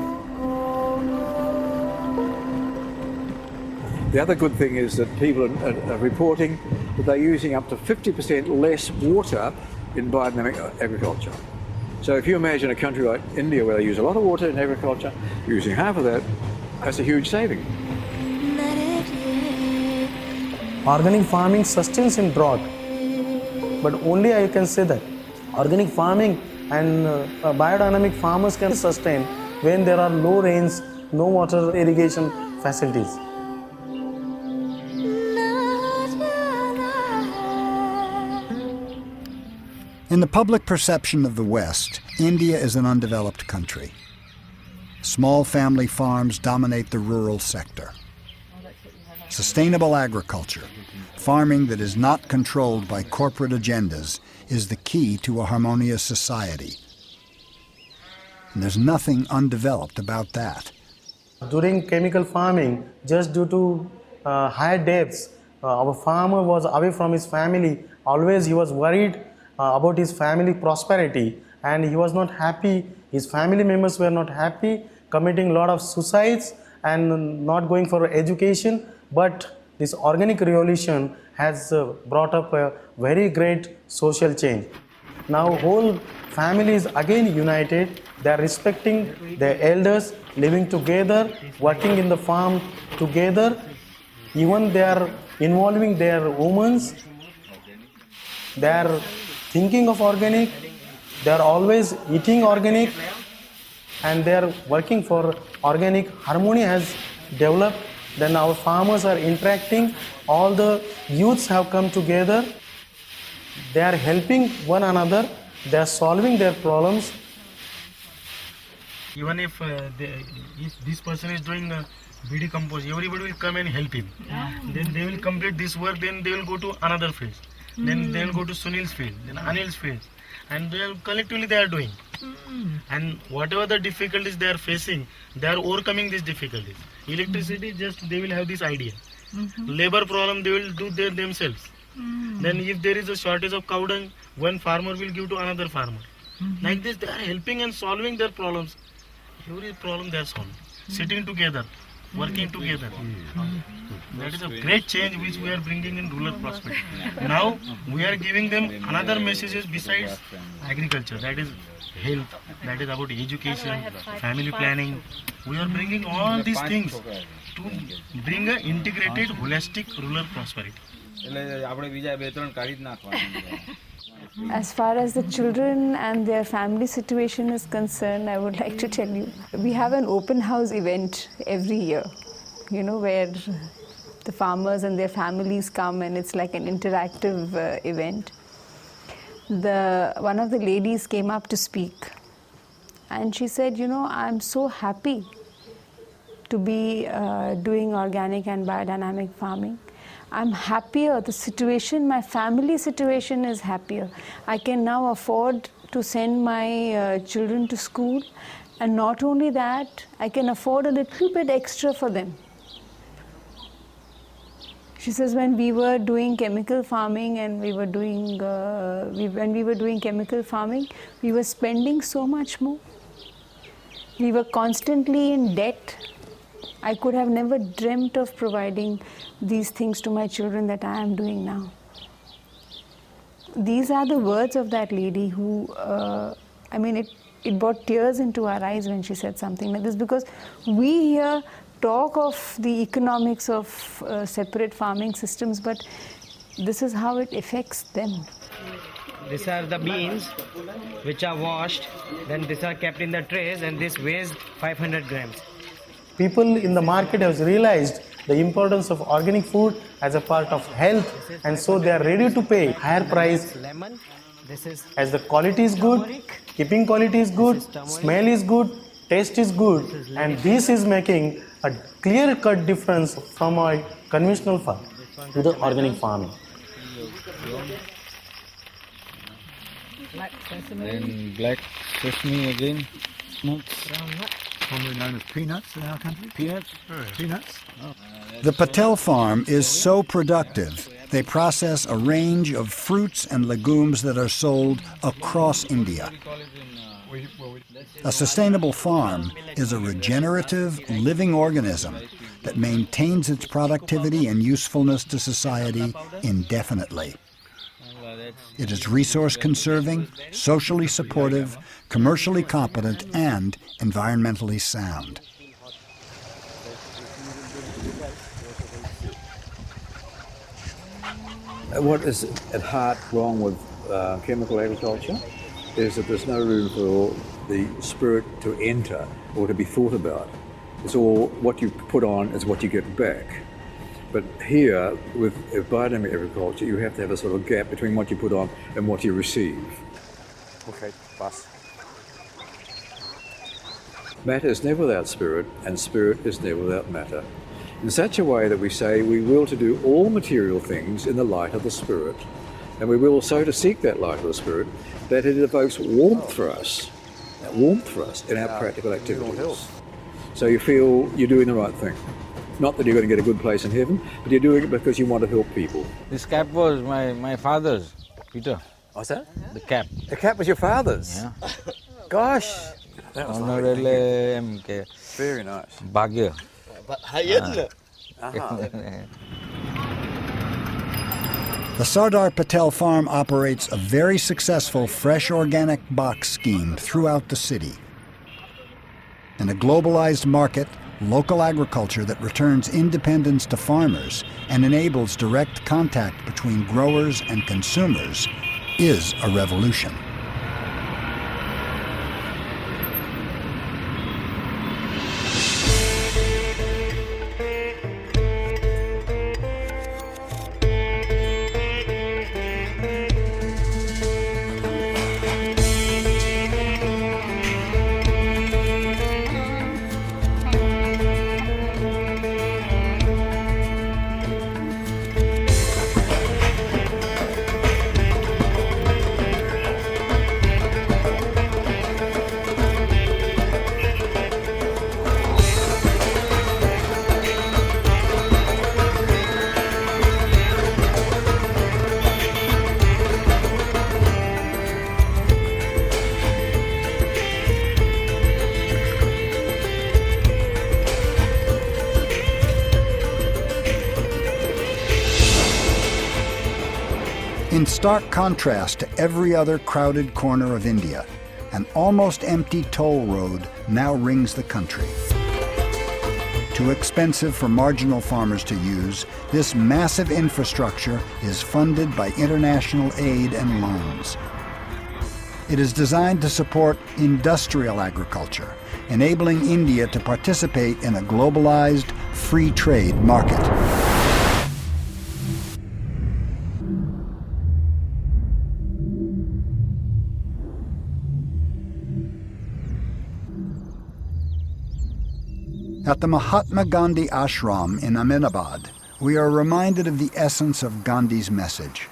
The other good thing is that people are reporting that they're using up to 50% less water in biodynamic agriculture. So if you imagine a country like India where they use a lot of water in agriculture, using half of that, that's a huge saving. Organic farming sustains in drought, but only I can say that organic farming and biodynamic farmers can sustain when there are low rains, no water irrigation facilities. In the public perception of the West, India is an undeveloped country. Small family farms dominate the rural sector. Sustainable agriculture, farming that is not controlled by corporate agendas, is the key to a harmonious society. And there's nothing undeveloped about that. During chemical farming, just due to higher depths, Our farmer was away from his family. Always he was worried about his family prosperity, and he was not happy. His family members were not happy, committing a lot of suicides and not going for education. But this organic revolution has brought up a very great social change. Now whole family is again united. They are respecting their elders, living together, working in the farm together. Even they are involving their women. They are thinking of organic. They are always eating organic, and they are working for organic. Harmony has developed. Then our farmers are interacting. All the youths have come together. They are helping one another. They are solving their problems. Even if this person is doing BD compost, everybody will come and help him. Then they will complete this work. Then they will go to another field. Then they will go to Sunil's field, then Anil's field, and they are collectively they are doing. And whatever the difficulties they are facing, they are overcoming these difficulties. Electricity, just they will have this idea. Labor problem, they will do there themselves. Then if there is a shortage of cow dung, one farmer will give to another farmer. Like this, they are helping and solving their problems. Every problem they are solving. Sitting together, working together. That is a great change which we are bringing in rural prosperity. Now we are giving them another messages besides agriculture. That is health, that is about education, family planning. We are bringing all these things to bring an integrated, holistic rural prosperity. As far as the children and their family situation is concerned, I would like to tell you, we have an open house event every year, where the farmers and their families come, and it's like an interactive event. One of the ladies came up to speak, and she said, I'm so happy to be doing organic and biodynamic farming. I'm happier, the situation, my family situation is happier. I can now afford to send my children to school, and not only that, I can afford a little bit extra for them. She says when we were doing chemical farming and we were doing chemical farming, we were spending so much more. We were constantly in debt. I could have never dreamt of providing these things to my children that I am doing now. These are the words of that lady who, it brought tears into our eyes when she said something like this, because we here talk of the economics of separate farming systems, but this is how it affects them. These are the beans which are washed, then these are kept in the trays, and this weighs 500 grams. People in the market have realized the importance of organic food as a part of health, and so they are ready to pay higher price. As the quality is good, keeping quality is good, smell is good, taste is good, and this is making a clear-cut difference from a conventional farm to the organic farming. Then black sesame again. Commonly known as peanuts in our country. Peanuts? Peanuts. The Patel farm is so productive, they process a range of fruits and legumes that are sold across India. A sustainable farm is a regenerative, living organism that maintains its productivity and usefulness to society indefinitely. It is resource conserving, socially supportive, commercially competent, and environmentally sound. What is at heart wrong with chemical agriculture is that there's no room for the spirit to enter or to be thought about. It's all what you put on is what you get back. But here, with biodynamic agriculture, you have to have a sort of gap between what you put on and what you receive. Okay, bus. Matter is never without spirit, and spirit is never without matter. In such a way that we say we will to do all material things in the light of the spirit, and we will so to seek that light of the spirit that it evokes warmth for us in our practical activities. So you feel you're doing the right thing. Not that you're going to get a good place in heaven, but you're doing it because you want to help people. This cap was my father's, Peter. What's that? The cap. The cap was your father's? Yeah. Gosh. That was lovely. Thank you. Very nice. Bhagya. The Sardar Patel farm operates a very successful fresh organic box scheme throughout the city. In a globalized market, local agriculture that returns independence to farmers and enables direct contact between growers and consumers is a revolution. In stark contrast to every other crowded corner of India, an almost empty toll road now rings the country. Too expensive for marginal farmers to use, this massive infrastructure is funded by international aid and loans. It is designed to support industrial agriculture, enabling India to participate in a globalized free trade market. At the Mahatma Gandhi Ashram in Ahmedabad, we are reminded of the essence of Gandhi's message: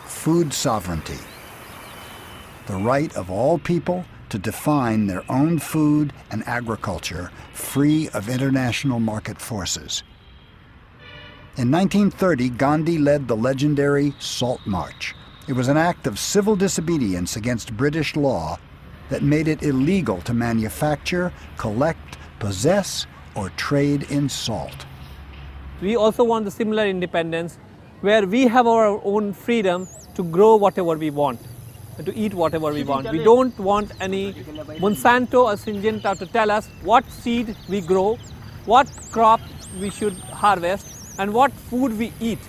food sovereignty, the right of all people to define their own food and agriculture free of international market forces. In 1930, Gandhi led the legendary Salt March. It was an act of civil disobedience against British law that made it illegal to manufacture, collect, possess, or trade in salt. We also want the similar independence where we have our own freedom to grow whatever we want, to eat whatever we want. We don't want any Monsanto or Syngenta to tell us what seed we grow, what crop we should harvest, and what food we eat.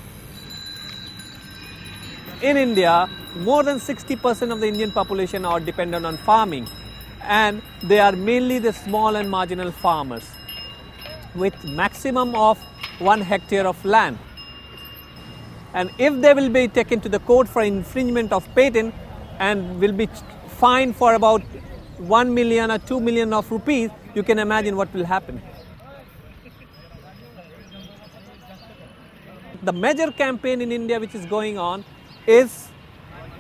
In India, more than 60% of the Indian population are dependent on farming, and they are mainly the small and marginal farmers with maximum of 1 hectare of land. And if they will be taken to the court for infringement of patent and will be fined for about 1 million or 2 million of rupees, you can imagine what will happen. The major campaign in India which is going on is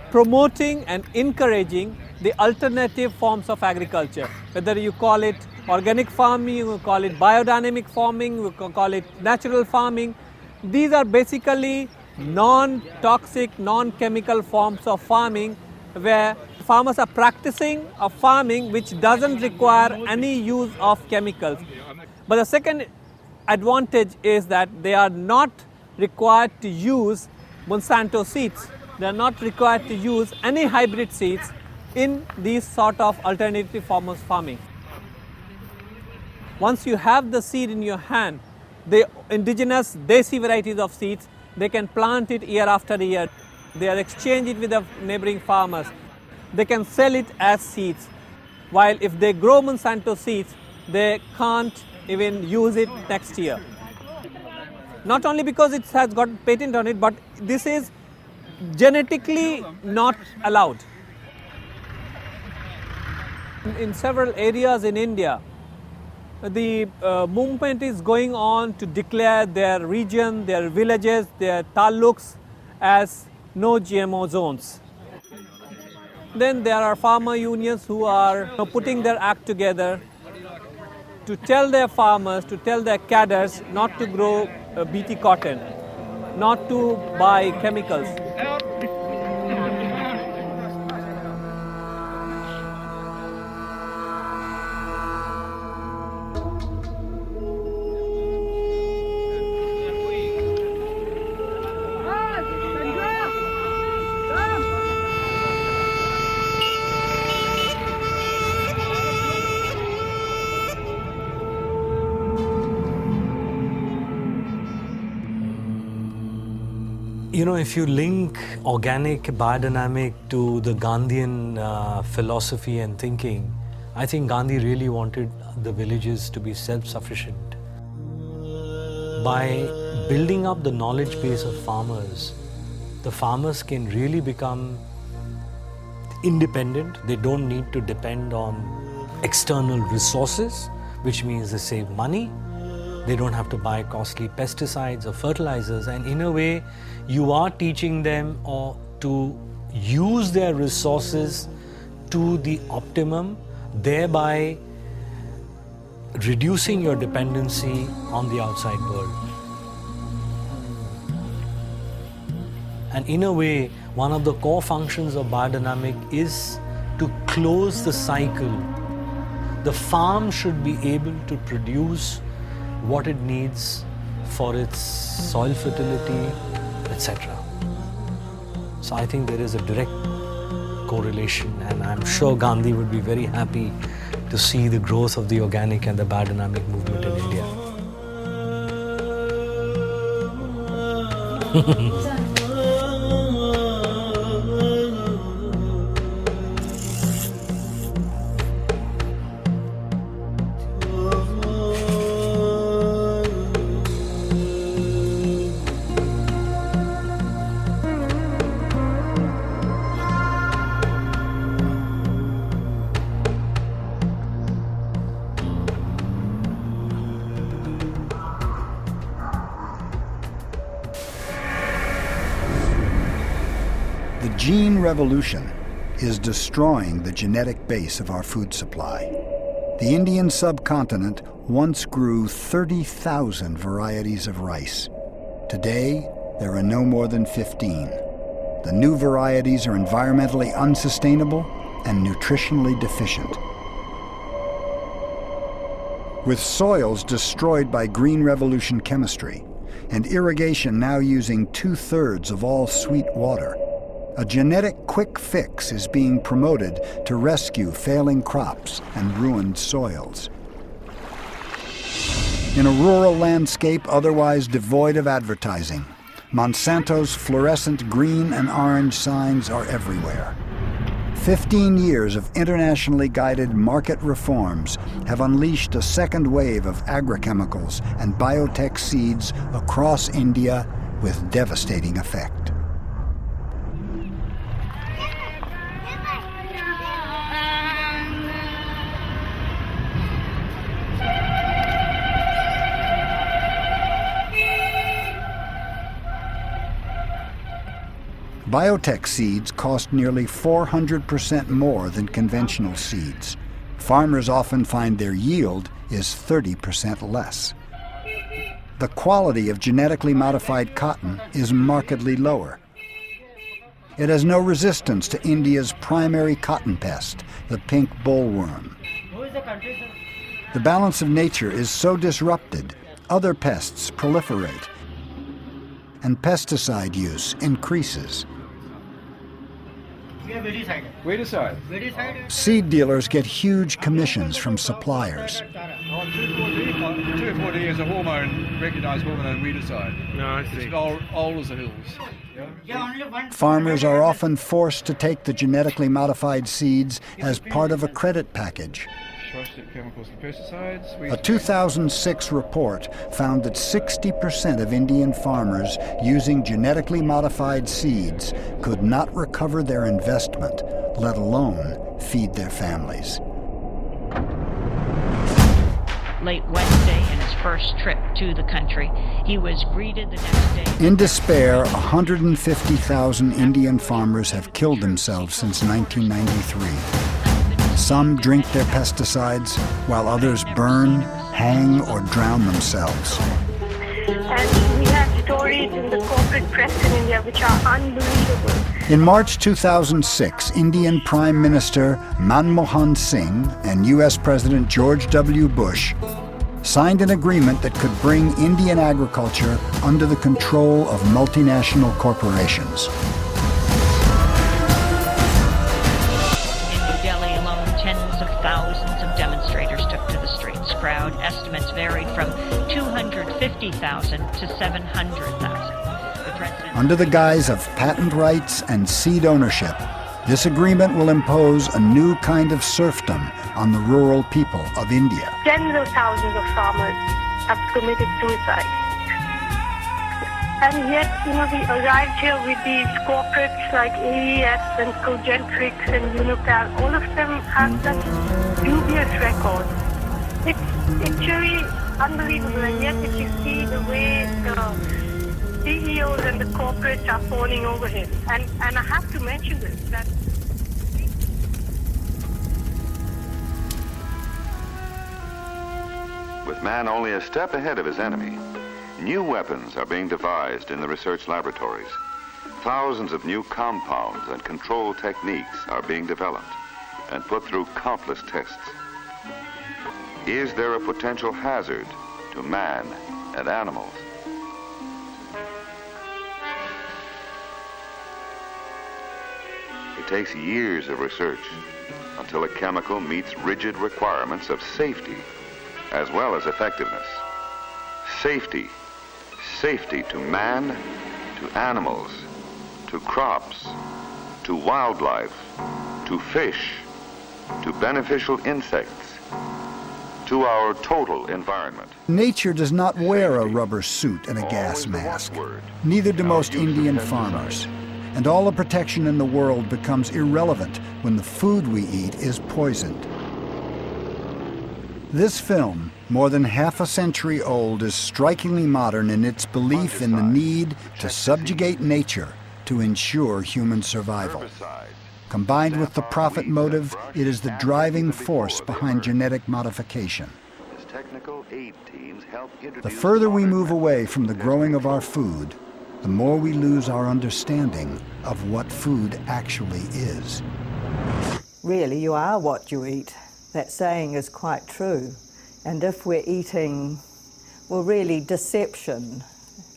promoting and encouraging the alternative forms of agriculture. Whether you call it organic farming, you call it biodynamic farming, you call it natural farming, these are basically non-toxic, non-chemical forms of farming where farmers are practicing a farming which doesn't require any use of chemicals. But the second advantage is that they are not required to use Monsanto seeds. They are not required to use any hybrid seeds in these sort of alternative forms of farming. Once you have the seed in your hand, the indigenous desi varieties of seeds, they can plant it year after year. They are exchange it with the neighboring farmers. They can sell it as seeds. While if they grow Monsanto seeds, they can't even use it next year. Not only because it has got patent on it, but this is genetically not allowed. In several areas in India, the movement is going on to declare their region, their villages, their taluks as no GMO zones. Then there are farmer unions who are putting their act together to tell their farmers, to tell their cadres not to grow BT cotton, not to buy chemicals. You know, if you link organic, biodynamic to the Gandhian philosophy and thinking, I think Gandhi really wanted the villages to be self-sufficient. By building up the knowledge base of farmers, the farmers can really become independent. They don't need to depend on external resources, which means they save money. They don't have to buy costly pesticides or fertilizers, and in a way, you are teaching them to use their resources to the optimum, thereby reducing your dependency on the outside world. And in a way, one of the core functions of biodynamic is to close the cycle. The farm should be able to produce what it needs for its soil fertility, etc. So I think there is a direct correlation, and I'm sure Gandhi would be very happy to see the growth of the organic and the biodynamic movement in India. The gene revolution is destroying the genetic base of our food supply. The Indian subcontinent once grew 30,000 varieties of rice. Today, there are no more than 15. The new varieties are environmentally unsustainable and nutritionally deficient. With soils destroyed by Green Revolution chemistry and irrigation now using 2/3 of all sweet water, a genetic quick fix is being promoted to rescue failing crops and ruined soils. In a rural landscape otherwise devoid of advertising, Monsanto's fluorescent green and orange signs are everywhere. 15 years of internationally guided market reforms have unleashed a second wave of agrochemicals and biotech seeds across India with devastating effect. Biotech seeds cost nearly 400% more than conventional seeds. Farmers often find their yield is 30% less. The quality of genetically modified cotton is markedly lower. It has no resistance to India's primary cotton pest, the pink bollworm. The balance of nature is so disrupted, other pests proliferate, and pesticide use increases. Weedicide. Seed dealers get huge commissions from suppliers. 2,4-D is a hormone, recognised hormone in weedicide. No, I see. It's old as the hills. Farmers are often forced to take the genetically modified seeds as part of a credit package. Chemicals and pesticides. A 2006 report found that 60% of Indian farmers using genetically modified seeds could not recover their investment, let alone feed their families. Late Wednesday, in his first trip to the country, he was greeted the next day. In despair, 150,000 Indian farmers have killed themselves since 1993. Some drink their pesticides, while others burn, hang, or drown themselves. And we have stories in the corporate press in India which are unbelievable. In March 2006, Indian Prime Minister Manmohan Singh and U.S. President George W. Bush signed an agreement that could bring Indian agriculture under the control of multinational corporations. In New Delhi alone, tens of thousands of demonstrators took to the streets. Crowd estimates varied from 250,000 to 700,000. Under the guise of patent rights and seed ownership, this agreement will impose a new kind of serfdom on the rural people of India. Tens of thousands of farmers have committed suicide. And yet, we arrived here with these corporates like AES and Cogentrix and Unipal. All of them have such dubious records. It's really unbelievable. And yet, if you see the way the CEOs and the corporates are fawning over him. And I have to mention this, that with man only a step ahead of his enemy, new weapons are being devised in the research laboratories. Thousands of new compounds and control techniques are being developed and put through countless tests. Is there a potential hazard to man and animals? It takes years of research until a chemical meets rigid requirements of safety as well as effectiveness. Safety. Safety to man, to animals, to crops, to wildlife, to fish, to beneficial insects, to our total environment. Nature does not wear a rubber suit and a gas mask. Neither do most Indian farmers. And all the protection in the world becomes irrelevant when the food we eat is poisoned. This film, more than half a century old, is strikingly modern in its belief in the need to subjugate nature to ensure human survival. Combined with the profit motive, it is the driving force behind genetic modification. The further we move away from the growing of our food, the more we lose our understanding of what food actually is. Really, you are what you eat. That saying is quite true. And if we're eating, well, really deception,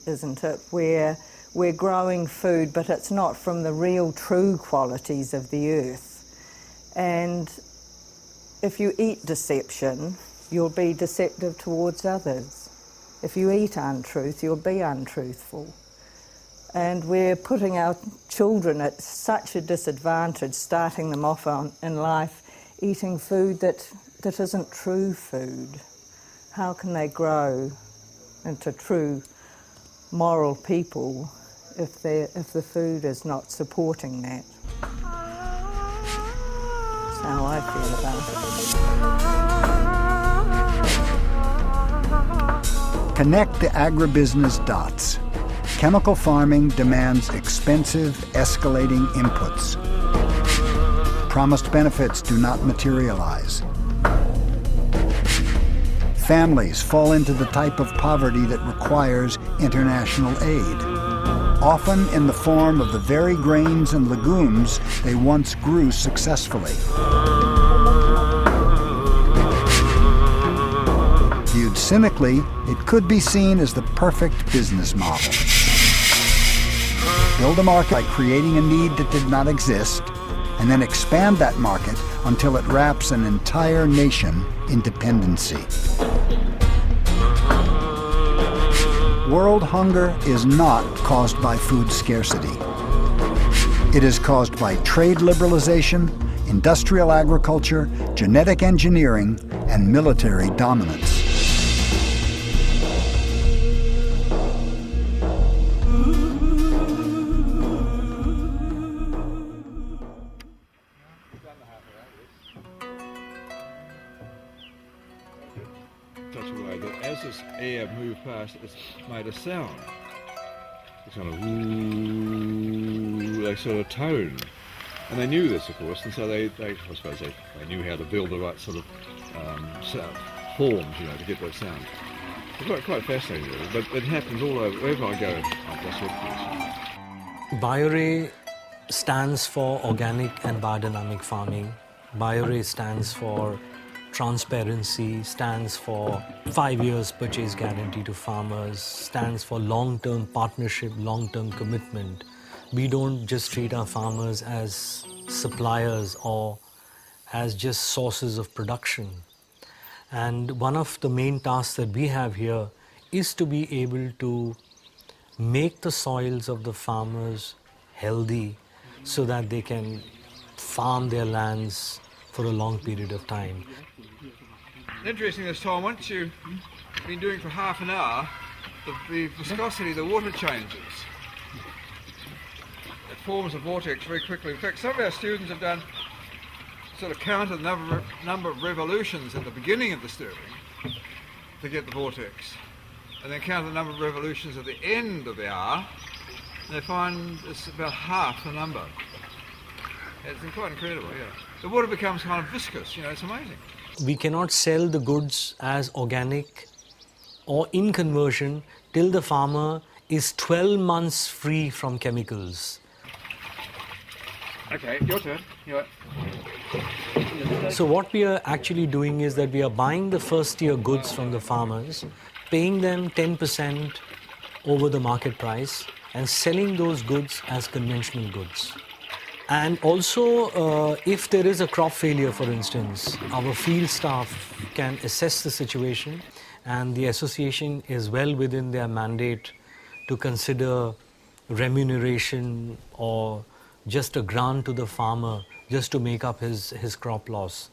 isn't it? We're growing food, but it's not from the real true qualities of the earth. And if you eat deception, you'll be deceptive towards others. If you eat untruth, you'll be untruthful. And we're putting our children at such a disadvantage, starting them off in life eating food that isn't true food. How can they grow into true moral people if the food is not supporting that? That's how I feel about it. Connect the agribusiness dots. Chemical farming demands expensive, escalating inputs. Promised benefits do not materialize. Families fall into the type of poverty that requires international aid, often in the form of the very grains and legumes they once grew successfully. Viewed cynically, it could be seen as the perfect business model. Build a market by creating a need that did not exist, and then expand that market until it wraps an entire nation in dependency. World hunger is not caused by food scarcity. It is caused by trade liberalization, industrial agriculture, genetic engineering, and military dominance. Such a way that as this air moved past, it's made a sound. It's kind of ooh, like sort of tone. And they knew this, of course, and so they I suppose they knew how to build the right sort of forms, you know, to get that sound. It's quite fascinating, really, but it happens all over. Wherever I go, that's what it is. BioRe stands for organic and biodynamic farming. BioRe stands for transparency, stands for 5 years purchase guarantee to farmers, stands for long-term partnership, long-term commitment. We don't just treat our farmers as suppliers or as just sources of production. And one of the main tasks that we have here is to be able to make the soils of the farmers healthy so that they can farm their lands for a long period of time. Interesting this time, once you've been doing for half an hour, the viscosity of the water changes. It forms a vortex very quickly. In fact, some of our students have done sort of counted the number of revolutions at the beginning of the stirring to get the vortex, and then count the number of revolutions at the end of the hour, and they find it's about half the number. It's quite incredible, yeah. The water becomes kind of viscous, you know, it's amazing. We cannot sell the goods as organic or in conversion till the farmer is 12 months free from chemicals. Okay, your turn. So what we are actually doing is that we are buying the first year goods from the farmers, paying them 10% over the market price and selling those goods as conventional goods. And also, if there is a crop failure, for instance, our field staff can assess the situation, and the association is well within their mandate to consider remuneration or just a grant to the farmer just to make up his crop loss.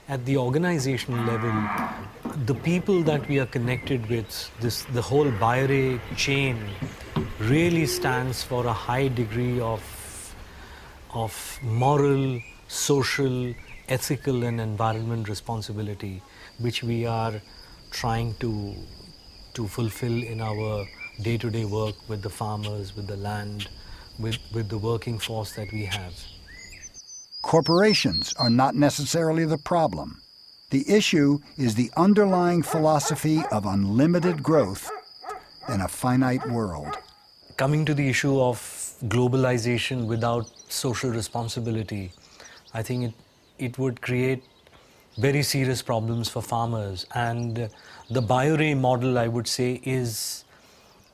At the organizational level, the people that we are connected with, the whole BioRe chain really stands for a high degree of moral, social, ethical and environment responsibility, which we are trying to fulfill in our day-to-day work with the farmers, with the land, with the working force that we have. Corporations are not necessarily the problem. The issue is the underlying philosophy of unlimited growth in a finite world. Coming to the issue of globalization without social responsibility, I think it would create very serious problems for farmers. And the BioRe model, I would say, is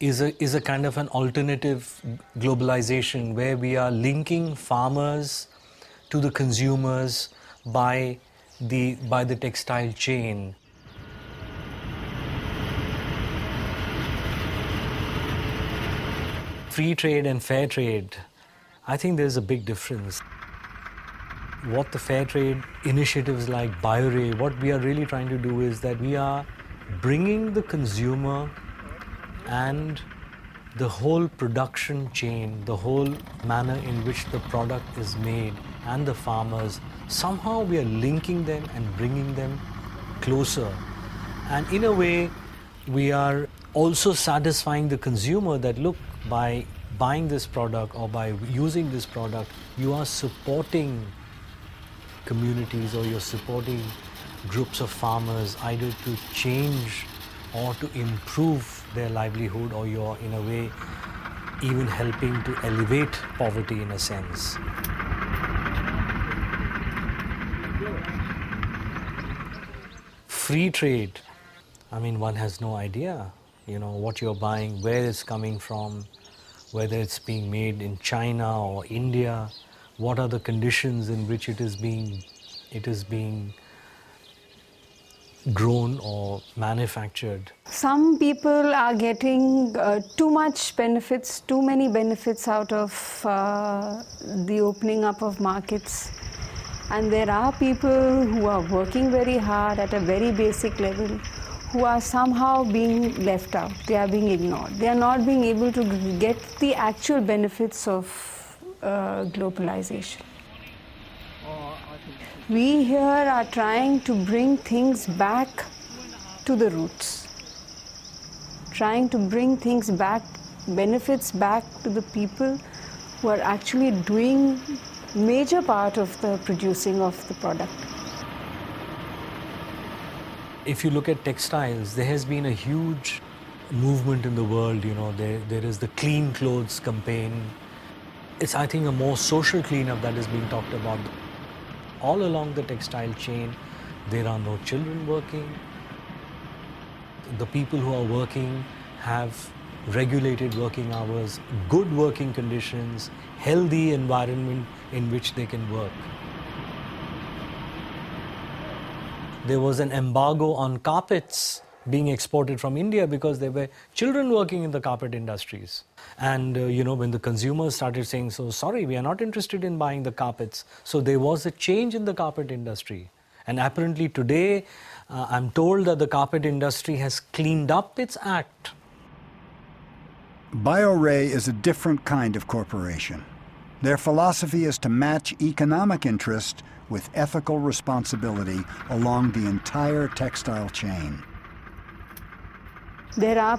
a kind of an alternative globalization where we are linking farmers to the consumers by the textile chain. Free trade and fair trade, I think there's a big difference. What the fair trade initiatives like BioRe, what we are really trying to do is that we are bringing the consumer and the whole production chain, the whole manner in which the product is made and the farmers, somehow we are linking them and bringing them closer. And in a way, we are also satisfying the consumer that, look, by buying this product or by using this product, you are supporting communities or you're supporting groups of farmers either to change or to improve their livelihood, or you're in a way even helping to elevate poverty in a sense. Free trade, I mean, one has no idea, you know, what you're buying, where it's coming from, whether it's being made in China or India, what are the conditions in which it is being grown or manufactured. Some people are getting too many benefits out of the opening up of markets. And there are people who are working very hard at a very basic level who are somehow being left out. They are being ignored. They are not being able to get the actual benefits of globalization. We here are trying to bring things back to the roots, trying to bring things back benefits back to the people who are actually doing major part of the producing of the product. If you look at textiles, there has been a huge movement in the world, there is the clean clothes campaign. It's, I think, a more social cleanup that is being talked about. All along the textile chain, there are no children working. The people who are working have regulated working hours, good working conditions, healthy environment in which they can work. There was an embargo on carpets being exported from India because there were children working in the carpet industries. And when the consumers started saying, so sorry, we are not interested in buying the carpets. So there was a change in the carpet industry. And apparently today, I'm told that the carpet industry has cleaned up its act. BioRay is a different kind of corporation. Their philosophy is to match economic interest with ethical responsibility along the entire textile chain. There are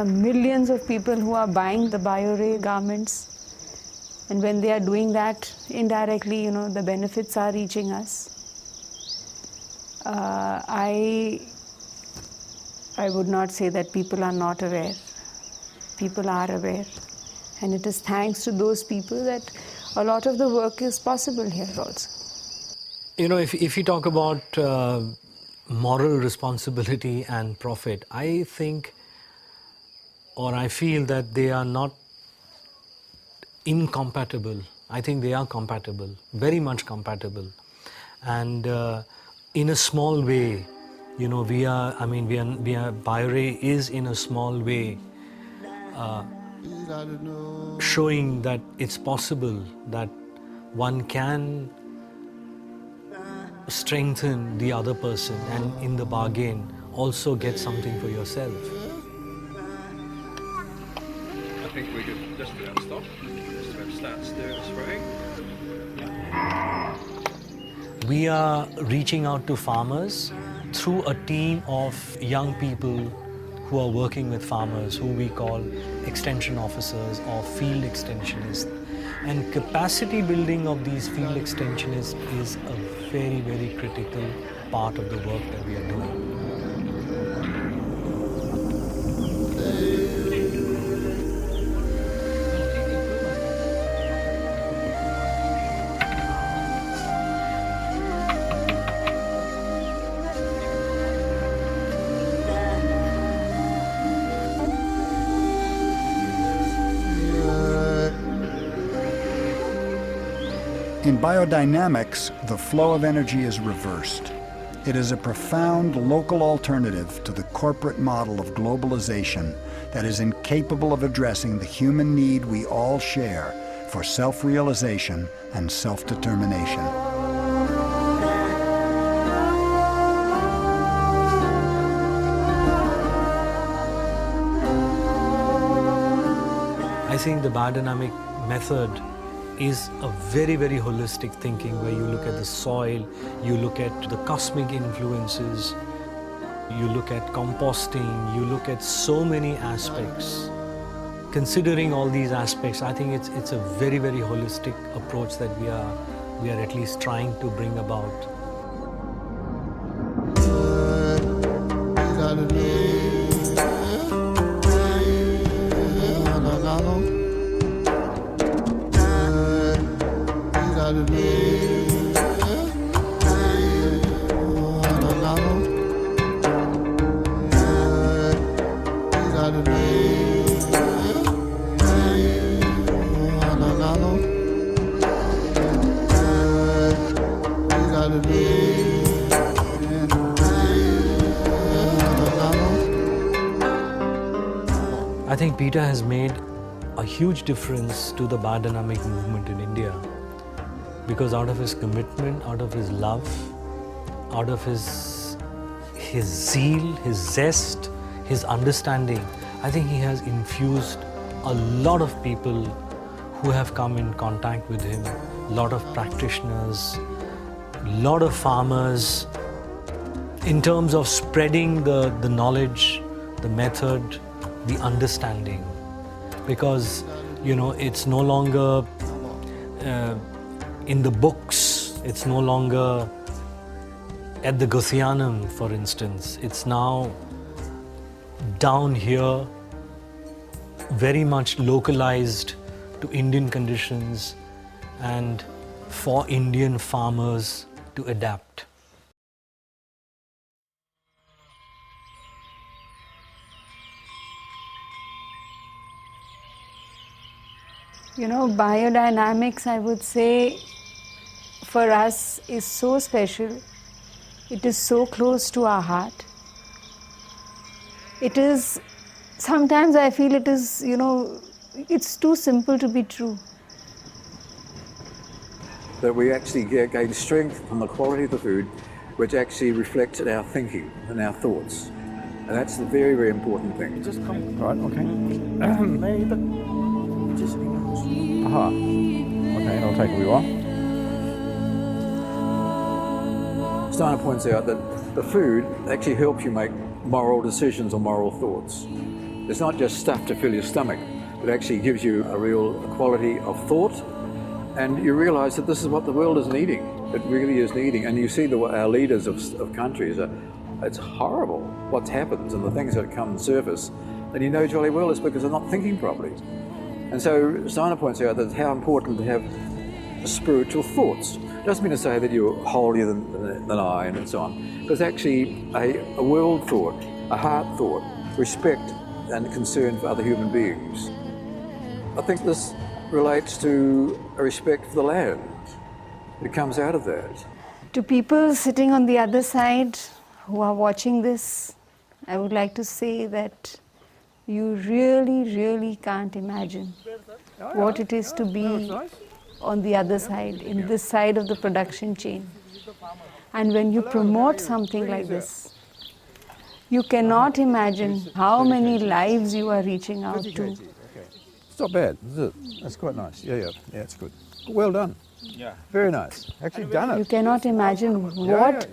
millions of people who are buying the BioRay garments. And when they are doing that, indirectly, the benefits are reaching us. I would not say that people are not aware. People are aware. And it is thanks to those people that a lot of the work is possible here also. If you talk about moral responsibility and profit, I think, or I feel that they are not incompatible. I think they are compatible, very much compatible. And in a small way, BioRay is in a small way showing that it's possible that one can strengthen the other person and in the bargain also get something for yourself. I think we could just about stop, just about start spraying. We are reaching out to farmers through a team of young people who are working with farmers, who we call extension officers or field extensionists. And capacity building of these field extensionists is a very, very critical part of the work that we are doing. In biodynamics, the flow of energy is reversed. It is a profound local alternative to the corporate model of globalization that is incapable of addressing the human need we all share for self-realization and self-determination. I think the biodynamic method is a very, very holistic thinking where you look at the soil, you look at the cosmic influences, you look at composting, you look at so many aspects. Considering all these aspects, I think it's a very, very holistic approach that we are at least trying to bring about. I think Peter has made a huge difference to the biodynamic movement in India because out of his commitment, out of his love, out of his zeal, his zest, his understanding, I think he has infused a lot of people who have come in contact with him, a lot of practitioners, a lot of farmers, in terms of spreading the knowledge, the method, the understanding. because, you know, it's no longer in the books, it's no longer at the Gothianum, for instance. It's now down here, very much localized to Indian conditions and for Indian farmers to adapt. You know, biodynamics, I would say, for us is so special. It is so close to our heart. It is, sometimes I feel it is, you know, it's too simple to be true. That we actually gain strength from the quality of the food, which actually reflects in our thinking and our thoughts. And that's the very, very important thing. Just come. Right, okay. Aha. Okay, I'll take a wee while. Steiner points out that the food actually helps you make moral decisions or moral thoughts. It's not just stuff to fill your stomach, but actually gives you a real quality of thought, and you realise that this is what the world is needing. It really is needing, and you see our leaders of countries, it's horrible what's happened and the things that come to surface, and you know jolly well it's because they're not thinking properly. And so Steiner points out that how important to have spiritual thoughts. It doesn't mean to say that you're holier than I and so on, but it's actually a world thought, a heart thought, respect and concern for other human beings. I think this relates to a respect for the land. It comes out of that. To people sitting on the other side who are watching this, I would like to say that you really, really can't imagine what it is to be on the other side, in this side of the production chain. And when you promote something like this, you cannot imagine how many lives you are reaching out to. It's not bad, is it? That's quite nice. Yeah, it's good. Well done. Yeah. Very nice. Actually done it. You cannot imagine what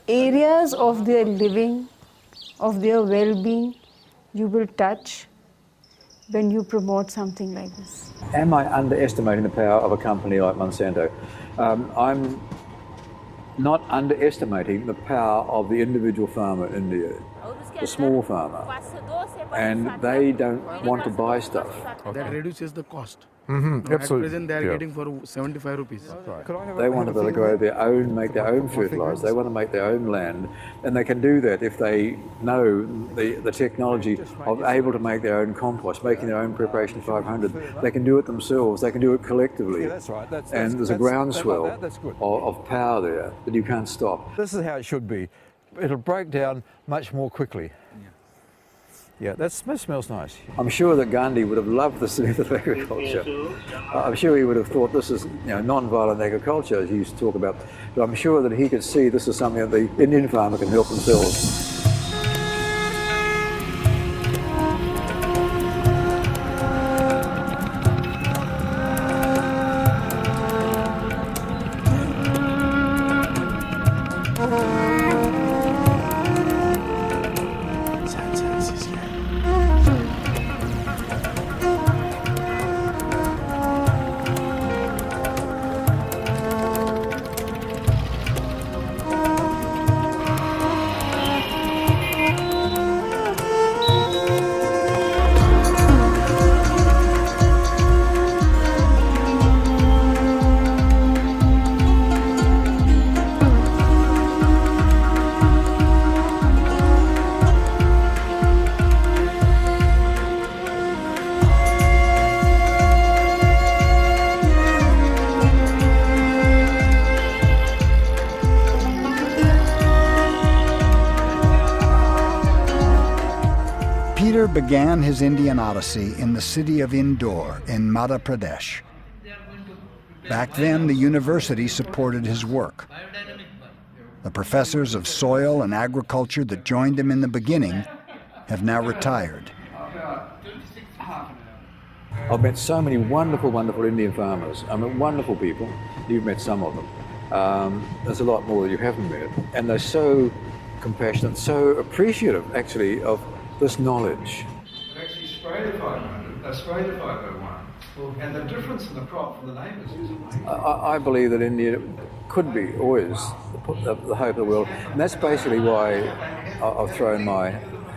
areas of their living, of their well-being, you will touch when you promote something like this. Am I underestimating the power of a company like Monsanto? I'm not underestimating the power of the individual farmer in India, the small farmer, and they don't want to buy stuff. That reduces the cost. Mm-hmm. At present they are getting for 75 rupees. They want to be able to grow their own, make their own fertilizer. They want to make their own land, and they can do that if they know the technology of able to make their own compost, making their own preparation 500. They can do it themselves. They can do it collectively. Yeah, that's right. And there's a groundswell of power there that you can't stop. This is how it should be. It'll break down much more quickly. Yeah, that smells nice. I'm sure that Gandhi would have loved this method of agriculture. I'm sure he would have thought this is, non-violent agriculture, as he used to talk about. But I'm sure that he could see this is something that the Indian farmer can help themselves. Peter began his Indian odyssey in the city of Indore in Madhya Pradesh. Back then, the university supported his work. The professors of soil and agriculture that joined him in the beginning have now retired. I've met so many wonderful, wonderful Indian farmers. I mean, wonderful people. You've met some of them. There's a lot more that you haven't met. And they're so compassionate, so appreciative, actually, of this knowledge. They actually spray the 500. Australia 501, and the difference in the crop from the neighbours is amazing. I believe that India could be always the hope of the world, and that's basically why I've thrown my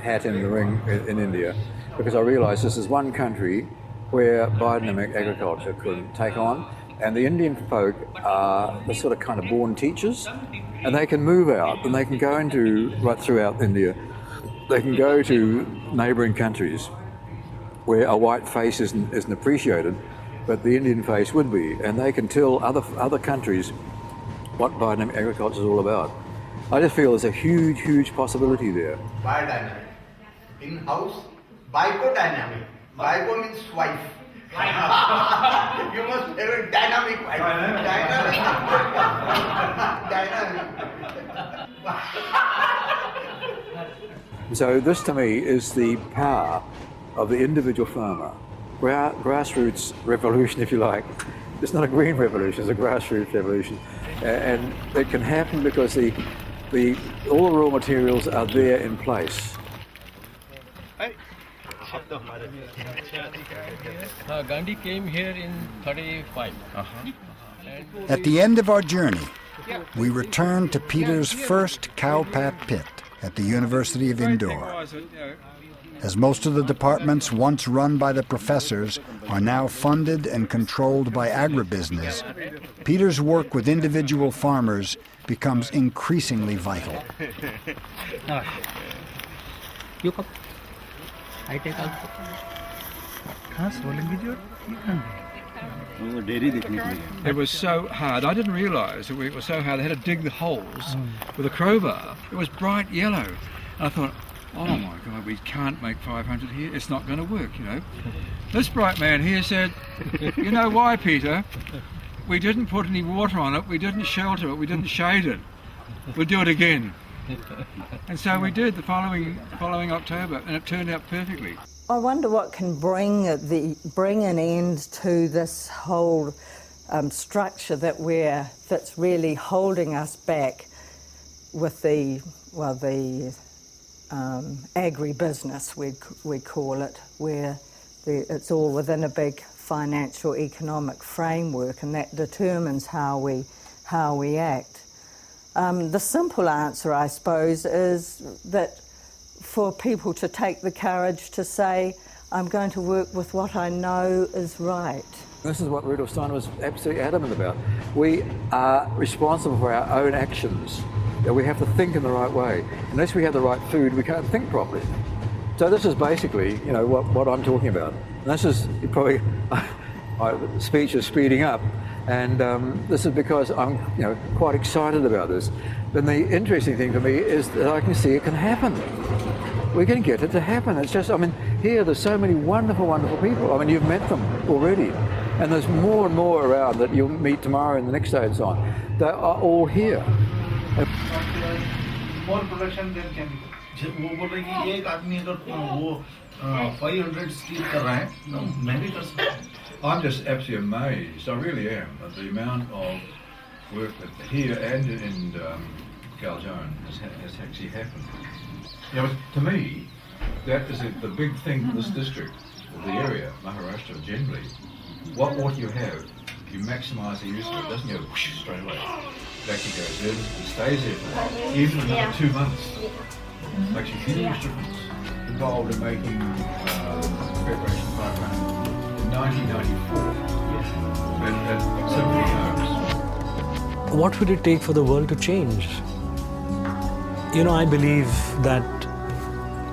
hat in the ring in India, because I realise this is one country where biodynamic agriculture could take on, and the Indian folk are the sort of kind of born teachers, and they can move out and they can go into right throughout India. They can go to neighbouring countries where a white face isn't appreciated, but the Indian face would be, and they can tell other countries what biodynamic agriculture is all about. I just feel there's a huge, huge possibility there. Biodynamic. In-house, biodynamic. Bio means wife. You must have a dynamic wife. Dynamic. So this to me is the power of the individual farmer. Grassroots revolution, if you like. It's not a green revolution, it's a grassroots revolution. And it can happen because all the raw materials are there in place. Gandhi came here in 35. At the end of our journey, we returned to Peter's first cowpat pit at the University of Indore. As most of the departments once run by the professors are now funded and controlled by agribusiness, Peter's work with individual farmers becomes increasingly vital. You come. I take out. It was so hard. I didn't realise it was so hard. They had to dig the holes with a crowbar. It was bright yellow. And I thought, oh my God, we can't make 500 here. It's not going to work, you know. This bright man here said, you know why, Peter? We didn't put any water on it. We didn't shelter it. We didn't shade it. We'll do it again. And so we did the following October, and it turned out perfectly. I wonder what can bring an end to this whole structure that's really holding us back with the agribusiness, we call it, where it's all within a big financial economic framework, and that determines how we act. The simple answer, I suppose, is that for people to take the courage to say, I'm going to work with what I know is right. This is what Rudolf Steiner was absolutely adamant about. We are responsible for our own actions. We have to think in the right way. Unless we have the right food, we can't think properly. So this is basically, you know, what I'm talking about. And this is probably, my speech is speeding up, and this is because I'm, you know, quite excited about this. But the interesting thing for me is that I can see it can happen. We can get it to happen. It's just, I mean, here there's so many wonderful, wonderful people. I mean, you've met them already. And there's more and more around that you'll meet tomorrow and the next day and so on. They are all here. More production than chemical. वो बोल रहे कि एक आदमी अगर वो 500 steel कर रहा है, मैं भी कर सकता हूँ. I'm just absolutely amazed. I really am at the amount of work that here and in Galjoan has actually happened. You know, to me, that is the big thing for this district, or the area, Maharashtra generally. What water you have, you maximise the use of it. It doesn't go whoosh straight away. It actually goes in and stays there for a while, even another 2 months. It makes a huge difference. Involved in making preparation 500 in 1994 at Symphony Homes. What would it take for the world to change? You know, I believe that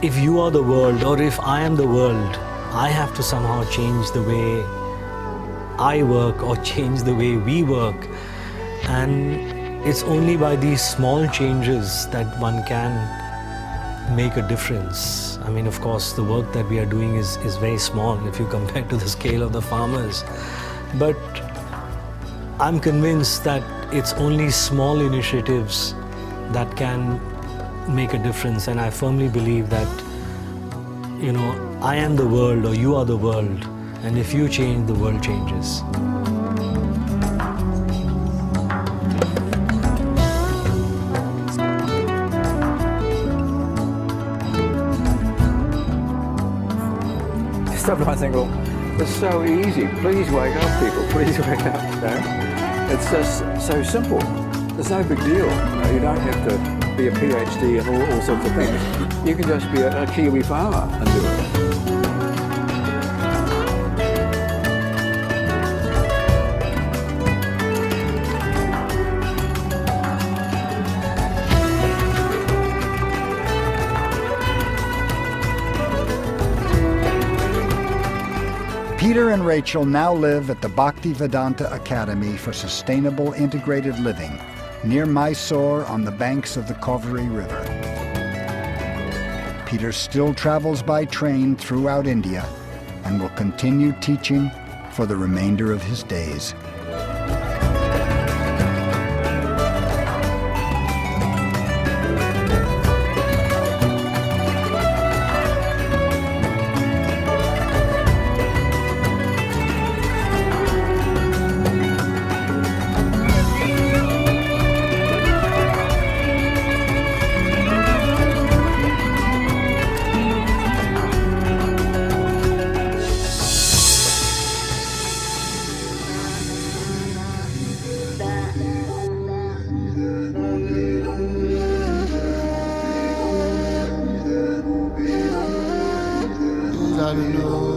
if you are the world, or if I am the world, I have to somehow change the way I work or change the way we work. And it's only by these small changes that one can make a difference. I mean, of course, the work that we are doing is very small if you compare to the scale of the farmers. But I'm convinced that it's only small initiatives that can make a difference. And I firmly believe that, you know, I am the world or you are the world. And if you change, the world changes. Sometimes I think, well, It's so easy. Please wake up, people. Please wake up. You know? It's just so simple. It's no big deal. You don't have to be a PhD and all sorts of things. You can just be a Kiwi farmer and do it. Peter and Rachel now live at the Bhaktivedanta Academy for Sustainable Integrated Living near Mysore on the banks of the Kaveri River. Peter still travels by train throughout India and will continue teaching for the remainder of his days. Hallelujah.